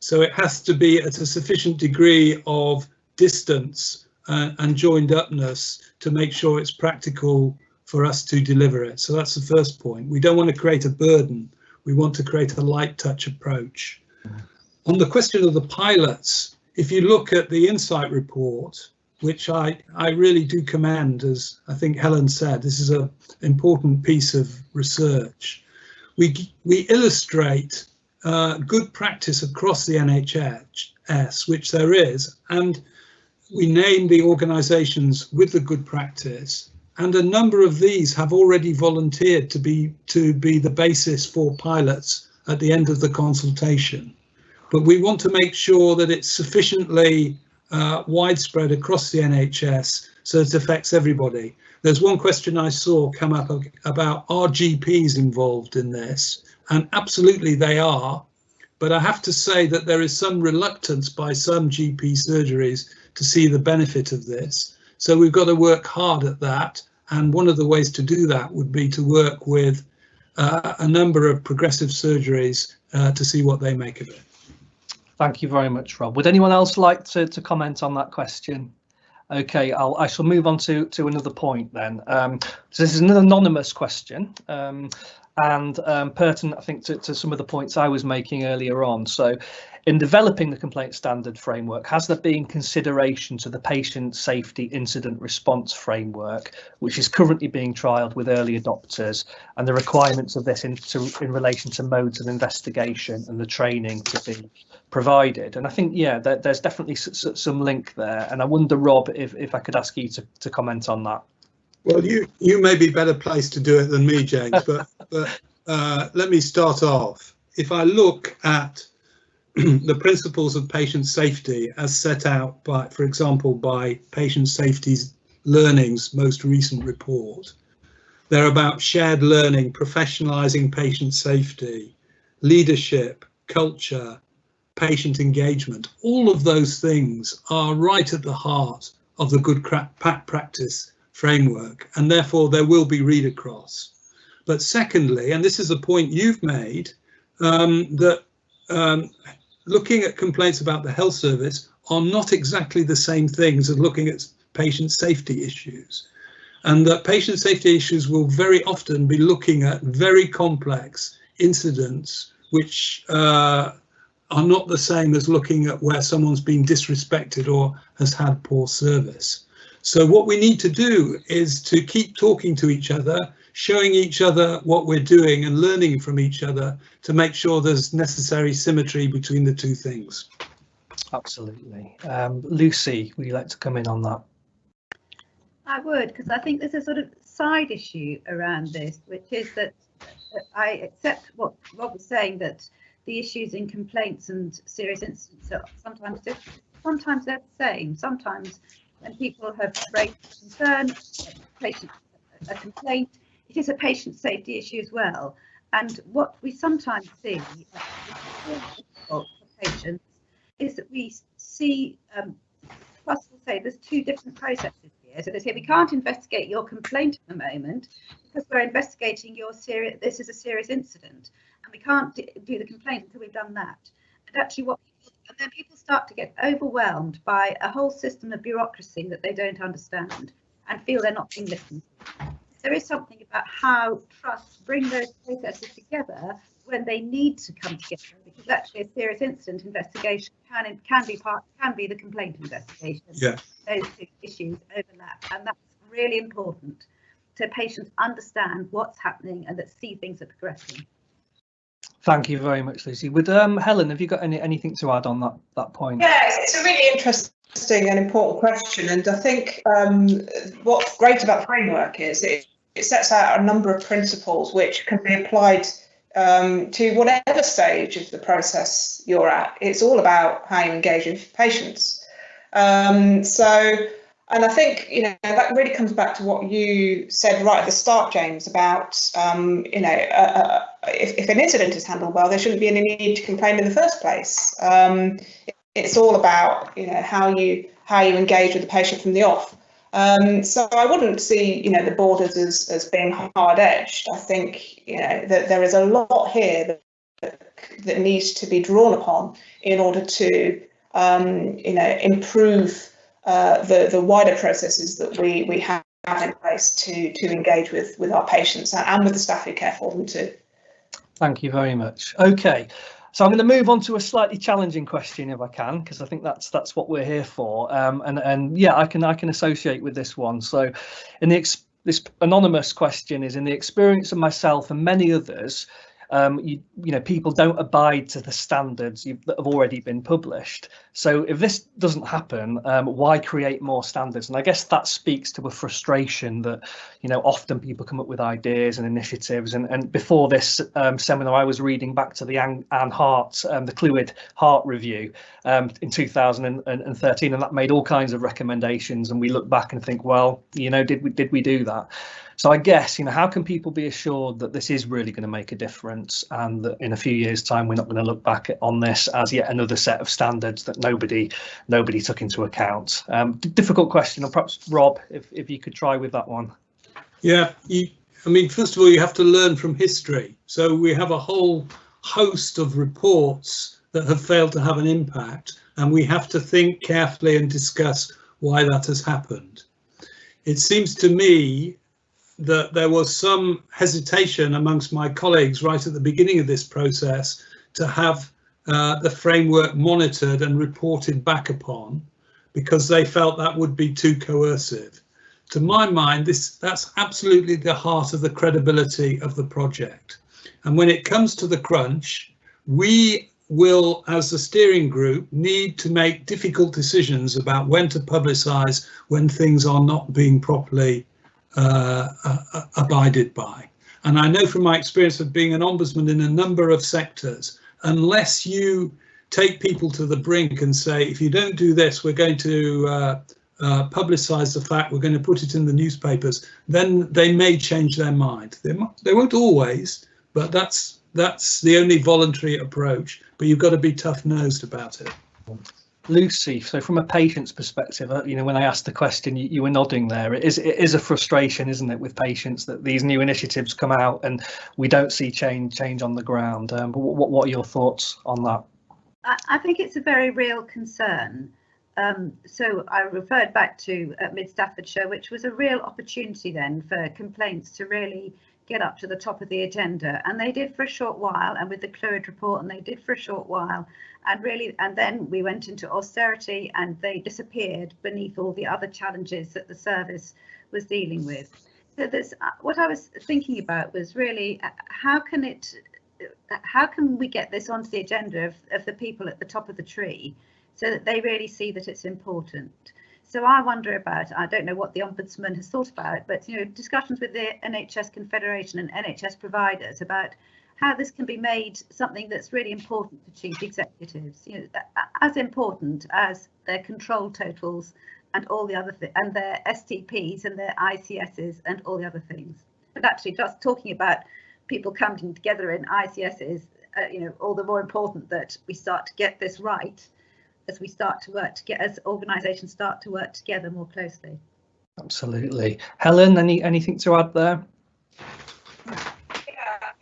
So it has to be at a sufficient degree of distance and joined upness to make sure it's practical for us to deliver it. So that's the first point. We don't want to create a burden. We want to create a light touch approach. On the question of the pilots, if you look at the Insight report, which I really do commend, as I think Helen said, this is an important piece of research. We illustrate good practice across the NHS, which there is, and we name the organisations with the good practice, and a number of these have already volunteered to be the basis for pilots at the end of the consultation. But we want to make sure that it's sufficiently widespread across the NHS so it affects everybody. There's one question I saw come up about, are GPs involved in this? And absolutely they are. But I have to say that there is some reluctance by some GP surgeries to see the benefit of this. So we've got to work hard at that. And one of the ways to do that would be to work with a number of progressive surgeries to see what they make of it. Thank you very much, Rob. Would anyone else like to comment on that question? OK, I shall move on to another point then. So this is an anonymous question. and pertinent, I think, to some of the points I was making earlier on. So in developing the complaint standard framework, has there been consideration to the patient safety incident response framework, which is currently being trialled with early adopters, and the requirements of this in relation to modes of investigation and the training to be provided? And I think, yeah, there's definitely some link there. And I wonder, Rob, if I could ask you to comment on that. Well, you may be better placed to do it than me, James, but let me start off. If I look at the principles of patient safety as set out by, for example, by Patient Safety Learning's most recent report, they're about shared learning, professionalising patient safety, leadership, culture, patient engagement. All of those things are right at the heart of the good practice framework, and therefore there will be read across. But secondly, and this is a point you've made, that looking at complaints about the health service are not exactly the same things as looking at patient safety issues, and that patient safety issues will very often be looking at very complex incidents which are not the same as looking at where someone's been disrespected or has had poor service. So what we need to do is to keep talking to each other, showing each other what we're doing and learning from each other to make sure there's necessary symmetry between the two things. Absolutely. Lucy, would you like to come in on that? I would, because I think there's a sort of side issue around this, which is that I accept what Rob was saying, that the issues in complaints and serious incidents are sometimes different. Sometimes they're the same. Sometimes when people have raised concern, a complaint, it is a patient safety issue as well. And what we sometimes see for patients is that we see, Plus will say there's two different processes here. So they say we can't investigate your complaint at the moment because we're investigating your serious, this is a serious incident, and we can't do the complaint until we've done that. And actually and then people start to get overwhelmed by a whole system of bureaucracy that they don't understand and feel they're not being listened to. There is something about how trusts bring those processes together when they need to come together, because actually a serious incident investigation can be the complaint investigation. Yeah. Those two issues overlap, and that's really important so patients understand what's happening and that see things are progressing. Thank you very much, Lucy. Would Helen, have you got anything to add on that point? Yes, it's a really interesting and important question, and I think what's great about the framework is it sets out a number of principles which can be applied to whatever stage of the process you're at. It's all about how you engage with patients. And I think, that really comes back to what you said right at the start, James, about, if an incident is handled well, there shouldn't be any need to complain in the first place. It's all about, how you engage with the patient from the off. So I wouldn't see, the borders as being hard-edged. I think, that there is a lot here that needs to be drawn upon in order to, improve the wider processes that we have in place to engage with our patients and with the staff who care for them too. Thank you very much. Okay, so I'm going to move on to a slightly challenging question if I can, because I think that's what we're here for. And yeah, I can associate with this one. So, this anonymous question is: in the experience of myself and many others, people don't abide to the standards that have already been published. So if this doesn't happen, why create more standards? And I guess that speaks to a frustration that, often people come up with ideas and initiatives. And before this seminar, I was reading back to the Anne Hart, the Clwyd Hart review in 2013, and that made all kinds of recommendations. And we look back and think, well, did we do that? So I guess, how can people be assured that this is really going to make a difference, and that in a few years' time we're not going to look back on this as yet another set of standards that nobody took into account? Difficult question, or perhaps Rob, if you could try with that one. Yeah, first of all, you have to learn from history. So we have a whole host of reports that have failed to have an impact, and we have to think carefully and discuss why that has happened. It seems to me, that there was some hesitation amongst my colleagues right at the beginning of this process to have the framework monitored and reported back upon, because they felt that would be too coercive. To my mind, that's absolutely the heart of the credibility of the project. And when it comes to the crunch, we will, as the steering group, need to make difficult decisions about when to publicise when things are not being properly abided by. And I know from my experience of being an ombudsman in a number of sectors, unless you take people to the brink and say, if you don't do this, we're going to publicise the fact, we're going to put it in the newspapers, then they may change their mind. They won't always, but that's the only voluntary approach. But you've got to be tough-nosed about it. Lucy, so from a patient's perspective, you know, when I asked the question, you were nodding there. It is a frustration, isn't it, with patients that these new initiatives come out and we don't see change on the ground. But what are your thoughts on that? I think it's a very real concern. So I referred back to Mid Staffordshire, which was a real opportunity then for complaints to really get up to the top of the agenda, and they did for a short while, and with the Clwyd report, and they did for a short while, and then we went into austerity and they disappeared beneath all the other challenges that the service was dealing with. So this, what I was thinking about was really how can we get this onto the agenda of the people at the top of the tree, so that they really see that it's important. So I wonder about, I don't know what the Ombudsman has thought about, but you know, discussions with the NHS Confederation and NHS providers about how this can be made something that's really important to chief executives, you know, as important as their control totals and all the other and their STPs and their ICSs and all the other things. But actually, just talking about people coming together in ICSs, you know, all the more important that we start to get this right, as we start to work together, as organisations start to work together more closely. Absolutely. Helen, anything to add there? Yeah.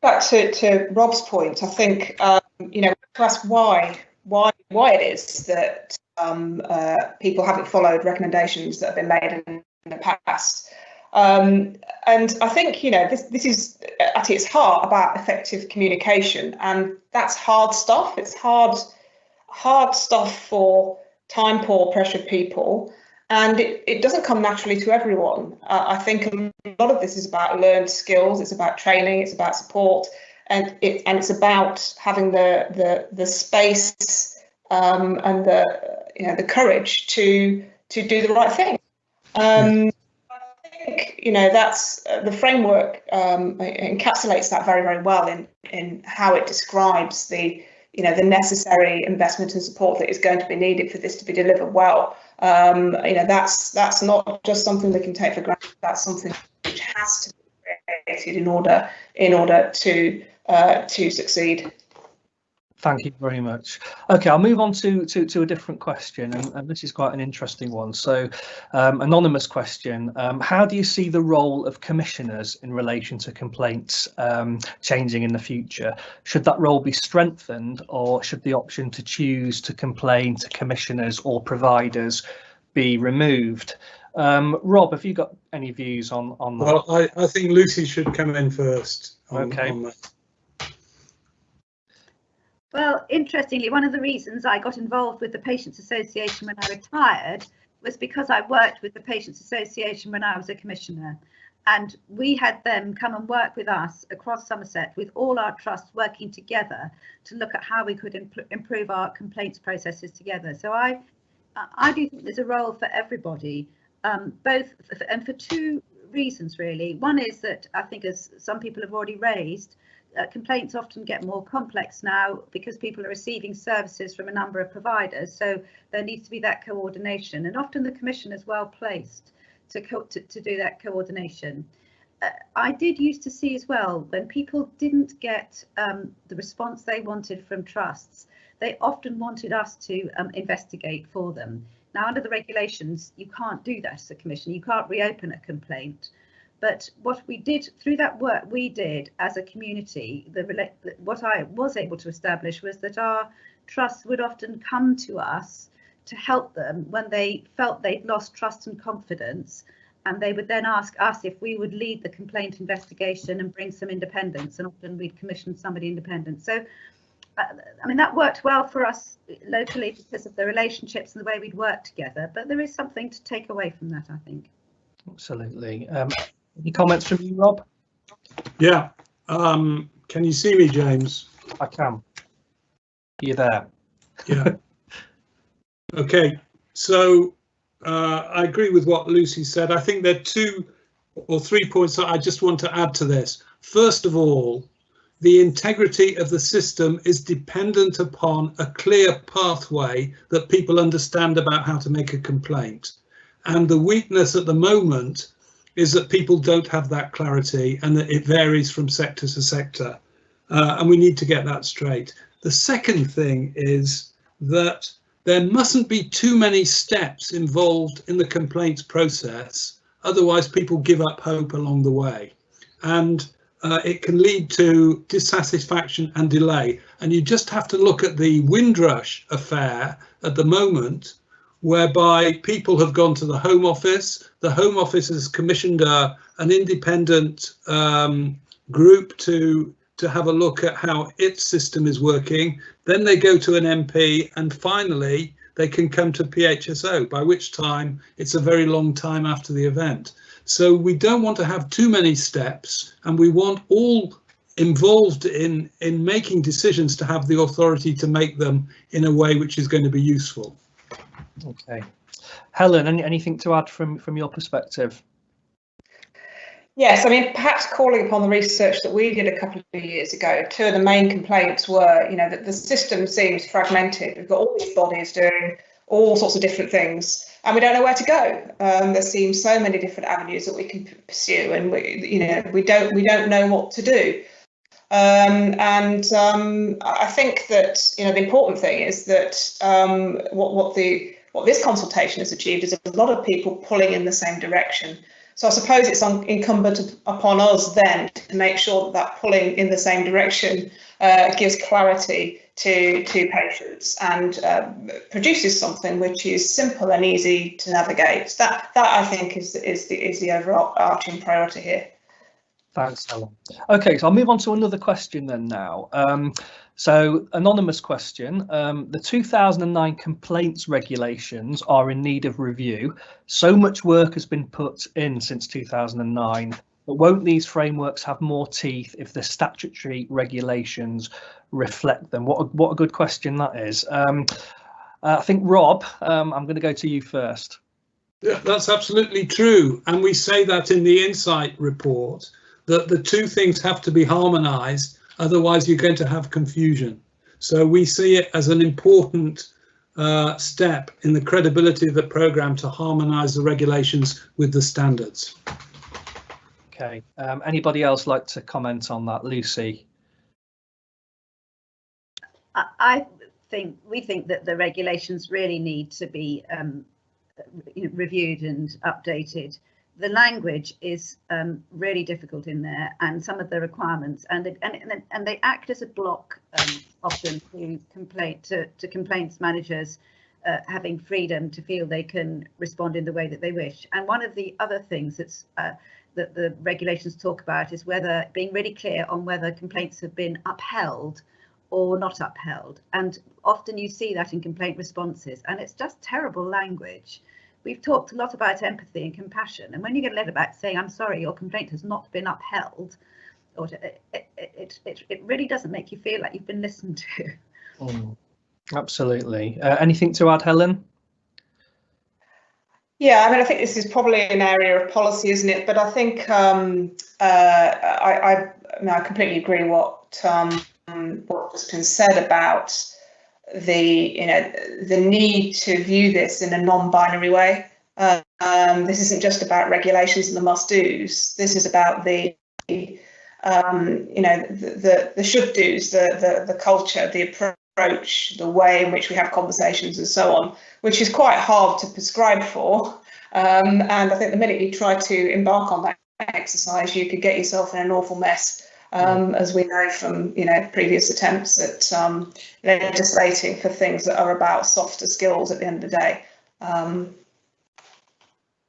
Back to Rob's point, I think you know, to ask why it is that people haven't followed recommendations that have been made in the past. And I think, you know, this is at its heart about effective communication, and that's hard stuff. It's hard stuff for time poor, pressured people, and it doesn't come naturally to everyone. I think a lot of this is about learned skills, it's about training, it's about support, and it's about having the space and the courage to do the right thing. I think, you know, that's the framework encapsulates that very, very well in how it describes the necessary investment and support that is going to be needed for this to be delivered well. You know, that's not just something we can take for granted. That's something which has to be created in order to succeed. Thank you very much. Okay, I'll move on to a different question, and this is quite an interesting one. So, anonymous question: how do you see the role of commissioners in relation to complaints changing in the future? Should that role be strengthened, or should the option to choose to complain to commissioners or providers be removed? Rob, have you got any views on that? Well, I think Lucy should come in first. On that. Well, interestingly, one of the reasons I got involved with the Patients Association when I retired was because I worked with the Patients Association when I was a commissioner, and we had them come and work with us across Somerset with all our trusts working together to look at how we could improve our complaints processes together. So I do think there's a role for everybody, both and for two reasons really. One is that I think, as some people have already raised, complaints often get more complex now because people are receiving services from a number of providers, so there needs to be that coordination, and often the Commission is well placed to do that coordination. I did used to see as well, when people didn't get the response they wanted from trusts, they often wanted us to investigate for them. Now, under the regulations, you can't do that as a Commission, you can't reopen a complaint. But what we did through that work we did as a community, what I was able to establish was that our trusts would often come to us to help them when they felt they'd lost trust and confidence, and they would then ask us if we would lead the complaint investigation and bring some independence, and often we'd commission somebody independent. So I mean, that worked well for us locally because of the relationships and the way we'd work together, but there is something to take away from that, I think. Absolutely. Any comments from you, Rob? Yeah. Can you see me, James? I can. You're there. Yeah. Okay. So I agree with what Lucy said. I think there are 2 or 3 points that I just want to add to this. First of all, the integrity of the system is dependent upon a clear pathway that people understand about how to make a complaint. And the weakness at the moment is that people don't have that clarity and that it varies from sector to sector. And we need to get that straight. The second thing is that there mustn't be too many steps involved in the complaints process, otherwise people give up hope along the way. And it can lead to dissatisfaction and delay. And you just have to look at the Windrush affair at the moment, whereby people have gone to the Home Office. The Home Office has commissioned an independent group to have a look at how its system is working. Then they go to an MP, and finally they can come to PHSO, by which time it's a very long time after the event. So we don't want to have too many steps, and we want all involved in making decisions to have the authority to make them in a way which is going to be useful. Okay. Helen, anything to add from your perspective? Yes, I mean, perhaps calling upon the research that we did a couple of years ago, 2 of the main complaints were, that the system seems fragmented. We've got all these bodies doing all sorts of different things, and we don't know where to go. There seems so many different avenues that we can pursue, and we don't know what to do. I think that the important thing is that what this consultation has achieved is a lot of people pulling in the same direction. So I suppose it's incumbent upon us then to make sure that pulling in the same direction gives clarity to patients and produces something which is simple and easy to navigate. That I think is the overarching priority here. Thanks, Helen. Okay, so I'll move on to another question then now. So, anonymous question. The 2009 complaints regulations are in need of review. So much work has been put in since 2009, but won't these frameworks have more teeth if the statutory regulations reflect them? What a good question that is. I think, Rob, I'm going to go to you first. Yeah, that's absolutely true. And we say that in the Insight report, that the 2 things have to be harmonised, otherwise you're going to have confusion. So we see it as an important step in the credibility of the programme to harmonise the regulations with the standards. Okay, anybody else like to comment on that? Lucy? We think that the regulations really need to be reviewed and updated. The language is really difficult in there, and some of the requirements, and they act as a block often to complaints managers having freedom to feel they can respond in the way that they wish. And one of the other things that the regulations talk about is whether being really clear on whether complaints have been upheld or not upheld. And often you see that in complaint responses, and it's just terrible language. We've talked a lot about empathy and compassion, and when you get a letter back saying, I'm sorry, your complaint has not been upheld, or it really doesn't make you feel like you've been listened to. Absolutely. Anything to add, Helen? Yeah, I mean, I think this is probably an area of policy, isn't it? But I think I completely agree what's been said about the need to view this in a non-binary way. This isn't just about regulations and the must-dos. This is about the should-dos, the culture, the approach, the way in which we have conversations and so on, which is quite hard to prescribe for. And I think the minute you try to embark on that exercise, you could get yourself in an awful mess. As we know from previous attempts at legislating for things that are about softer skills at the end of the day.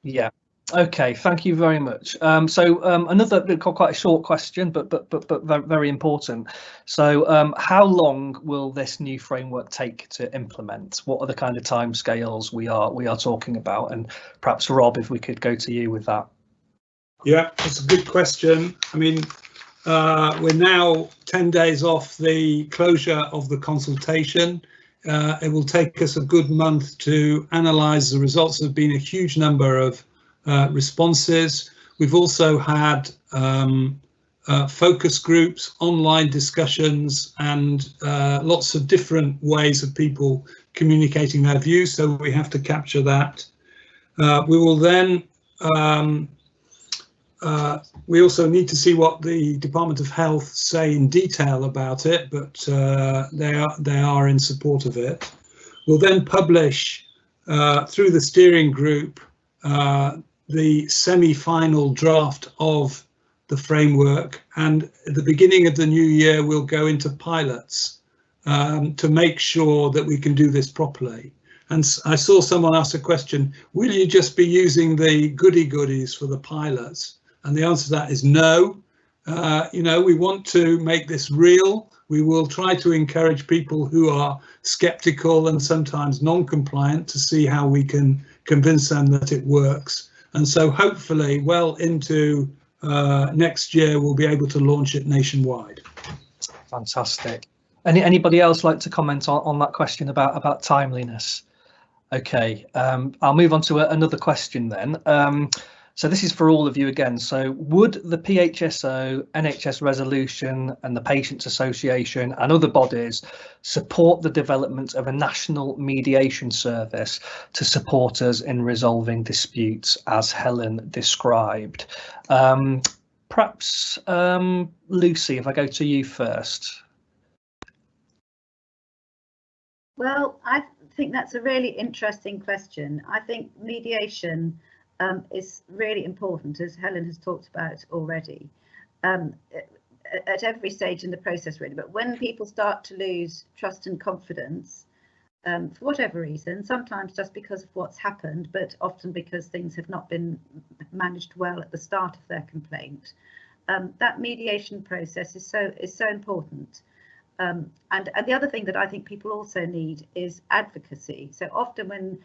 Yeah, Okay, thank you very much. Another quite a short question, but very important. So how long will this new framework take to implement? What are the kind of timescales we are talking about? And perhaps Rob, if we could go to you with that. Yeah, that's a good question. I mean, we're now 10 days off the closure of the consultation. It will take us a good month to analyse the results. There have been a huge number of responses. We've also had focus groups, online discussions, and lots of different ways of people communicating their views, so we have to capture that. We will then we also need to see what the Department of Health say in detail about it, but they are in support of it. We'll then publish through the steering group the semi-final draft of the framework, and at the beginning of the new year we'll go into pilots to make sure that we can do this properly. And I saw someone ask a question, will you just be using the goodies for the pilots? And the answer to that is no. You know, we want to make this real. We will try to encourage people who are skeptical and sometimes non-compliant to see how we can convince them that it works. And so hopefully well into next year, we'll be able to launch it nationwide. Fantastic. Anybody else like to comment on that question about timeliness? Okay, I'll move on to another question then. So this is for all of you again. So would the PHSO, NHS Resolution and the Patients Association and other bodies support the development of a national mediation service to support us in resolving disputes as Helen described? Perhaps Lucy, if I go to you first. Well, I think that's a really interesting question. I think mediation is really important, as Helen has talked about already, at every stage in the process, really. But when people start to lose trust and confidence, for whatever reason, sometimes just because of what's happened, but often because things have not been managed well at the start of their complaint, that mediation process is so important. And the other thing that I think people also need is advocacy. So often when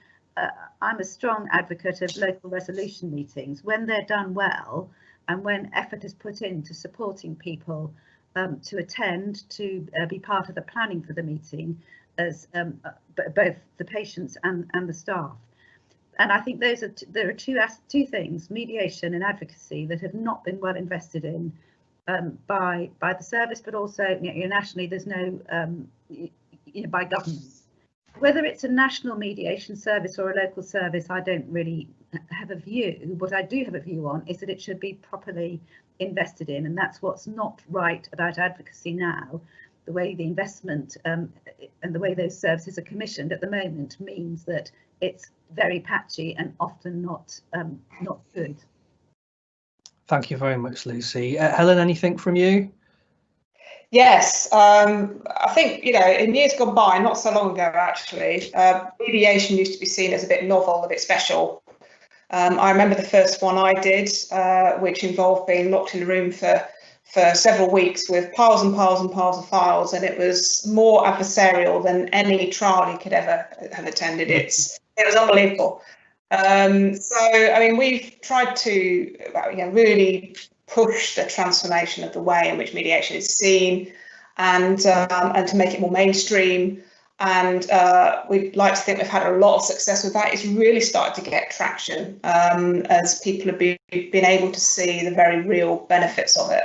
I'm a strong advocate of local resolution meetings, when they're done well and when effort is put into supporting people to attend, to be part of the planning for the meeting, as both the patients and the staff. And I think there are two things, mediation and advocacy, that have not been well invested in by the service, but also nationally. There's no by government. Whether it's a national mediation service or a local service, I don't really have a view. What I do have a view on is that it should be properly invested in, and that's what's not right about advocacy now. The way the investment and the way those services are commissioned at the moment means that it's very patchy and often not good. Thank you very much, Lucy. Helen, anything from you? Yes, I think, in years gone by, not so long ago actually, mediation used to be seen as a bit novel, a bit special. I remember the first one I did, which involved being locked in a room for several weeks with piles and piles and piles of files, and it was more adversarial than any trial you could ever have attended. It was unbelievable. So, I mean, we've tried to really push the transformation of the way in which mediation is seen, and to make it more mainstream. And we'd like to think we've had a lot of success with that. It's really started to get traction as people have been able to see the very real benefits of it.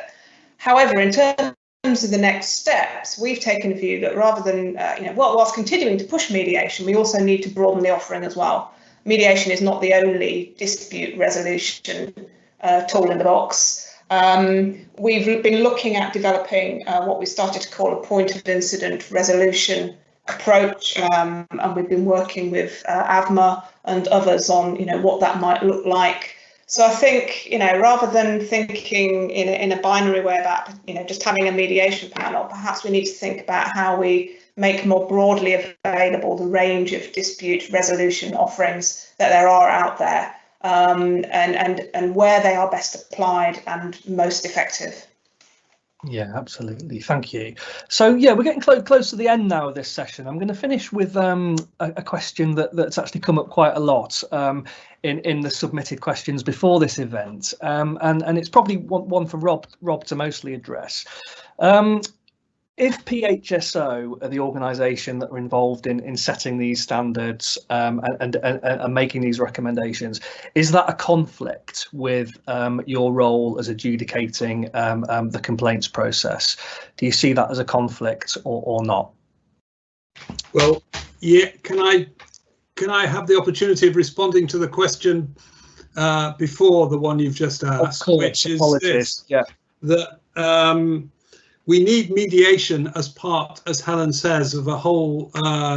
However, in terms of the next steps, we've taken a view that rather than, whilst continuing to push mediation, we also need to broaden the offering as well. Mediation is not the only dispute resolution tool in the box. We've been looking at developing what we started to call a point of incident resolution approach, and we've been working with AVMA and others on what that might look like. So I think rather than thinking in a binary way about just having a mediation panel, perhaps we need to think about how we make more broadly available the range of dispute resolution offerings that there are out there. and where they are best applied and most effective. Yeah, absolutely. Thank you. So yeah, we're getting close to the end now of this session. I'm going to finish with a question that's actually come up quite a lot in the submitted questions before this event, and it's probably one for Rob to mostly address. If PHSO are the organisation that are involved in setting these standards and making these recommendations, is that a conflict with your role as adjudicating the complaints process? Do you see that as a conflict or not? Well, yeah. Can I have the opportunity of responding to the question before the one you've just asked, which is this, yeah, that we need mediation as part, as Helen says, of a whole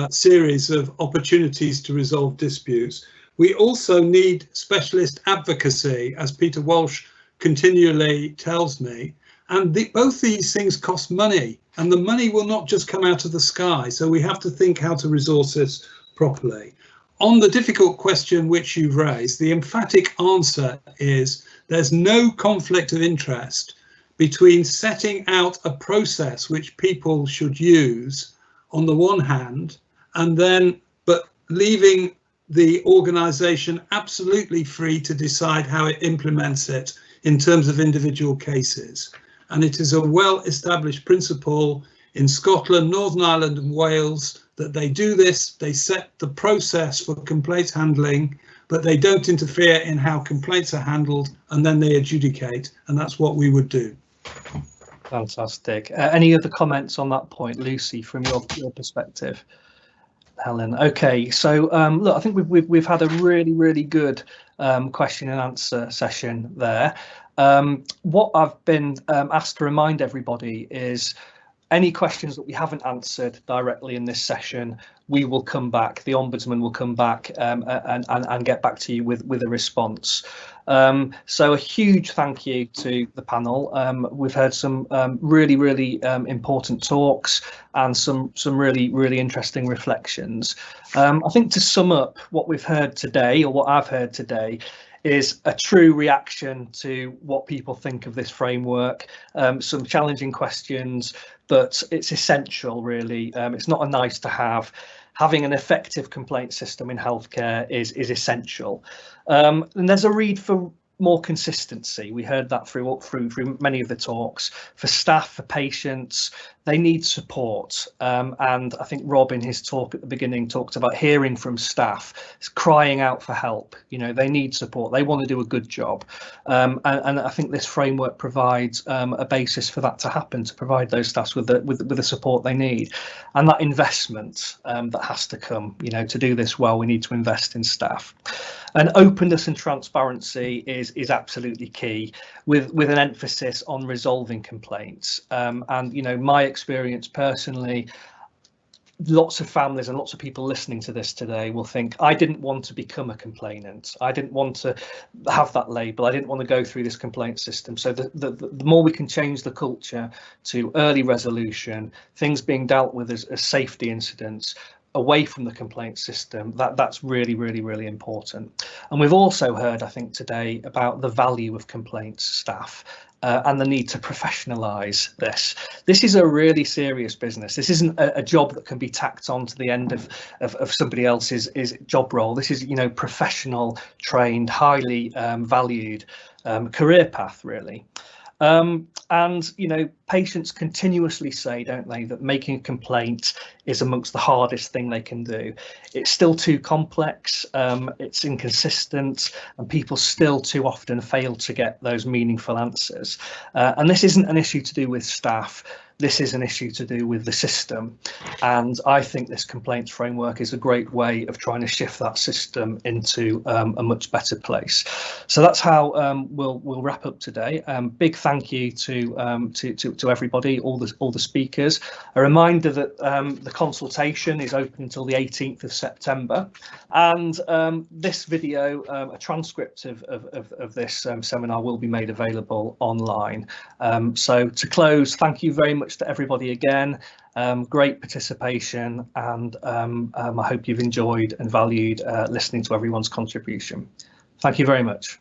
series of opportunities to resolve disputes. We also need specialist advocacy, as Peter Walsh continually tells me, and both these things cost money, and the money will not just come out of the sky, so we have to think how to resource this properly. On the difficult question which you've raised, the emphatic answer is there's no conflict of interest between setting out a process which people should use on the one hand, and then but leaving the organisation absolutely free to decide how it implements it in terms of individual cases. And it is a well-established principle in Scotland, Northern Ireland and Wales that they do this. They set the process for complaints handling, but they don't interfere in how complaints are handled, and then they adjudicate, and that's what we would do. Fantastic. Any other comments on that point, Lucy, from your perspective? Helen. Okay, so look, I think we've had a really good question and answer session there. What I've been asked to remind everybody is any questions that we haven't answered directly in this session, we will come back. The Ombudsman will come back and get back to you with a response. So a huge thank you to the panel. We've heard some really important talks and some really interesting reflections. I think to sum up what we've heard today, or what I've heard today, is a true reaction to what people think of this framework. Some challenging questions, but it's essential, really. It's not a nice to have. Having an effective complaint system in healthcare is essential. And there's a need for more consistency. We heard that through many of the talks. For staff, for patients, they need support. And I think Rob in his talk at the beginning talked about hearing from staff, crying out for help. You know, they need support. They want to do a good job. And I think this framework provides a basis for that to happen, to provide those staff with the support they need. And that investment that has to come, you know, to do this well, we need to invest in staff. And openness and transparency is absolutely key, with an emphasis on resolving complaints. And you know, my experience personally, lots of families and lots of people listening to this today will think, I didn't want to become a complainant. I didn't want to have that label. I didn't want to go through this complaint system. So the more we can change the culture to early resolution, things being dealt with as safety incidents, away from the complaint system, that's really important. And we've also heard, I think, today about the value of complaints staff and the need to professionalise this. This is a really serious business. This isn't a job that can be tacked on to the end of somebody else's job role. This is, you know, professional, trained, highly valued career path, really. And, you know, patients continuously say, don't they, that making a complaint is amongst the hardest thing they can do. It's still too complex, it's inconsistent, and people still too often fail to get those meaningful answers. And this isn't an issue to do with staff. This is an issue to do with the system. And I think this complaints framework is a great way of trying to shift that system into a much better place. So that's how we'll wrap up today. Big thank you to everybody, all the speakers. A reminder that the consultation is open until the 18th of September. And this video, a transcript of this seminar will be made available online. So to close, thank you very much to everybody again. Great participation, and I hope you've enjoyed and valued listening to everyone's contribution. Thank you very much.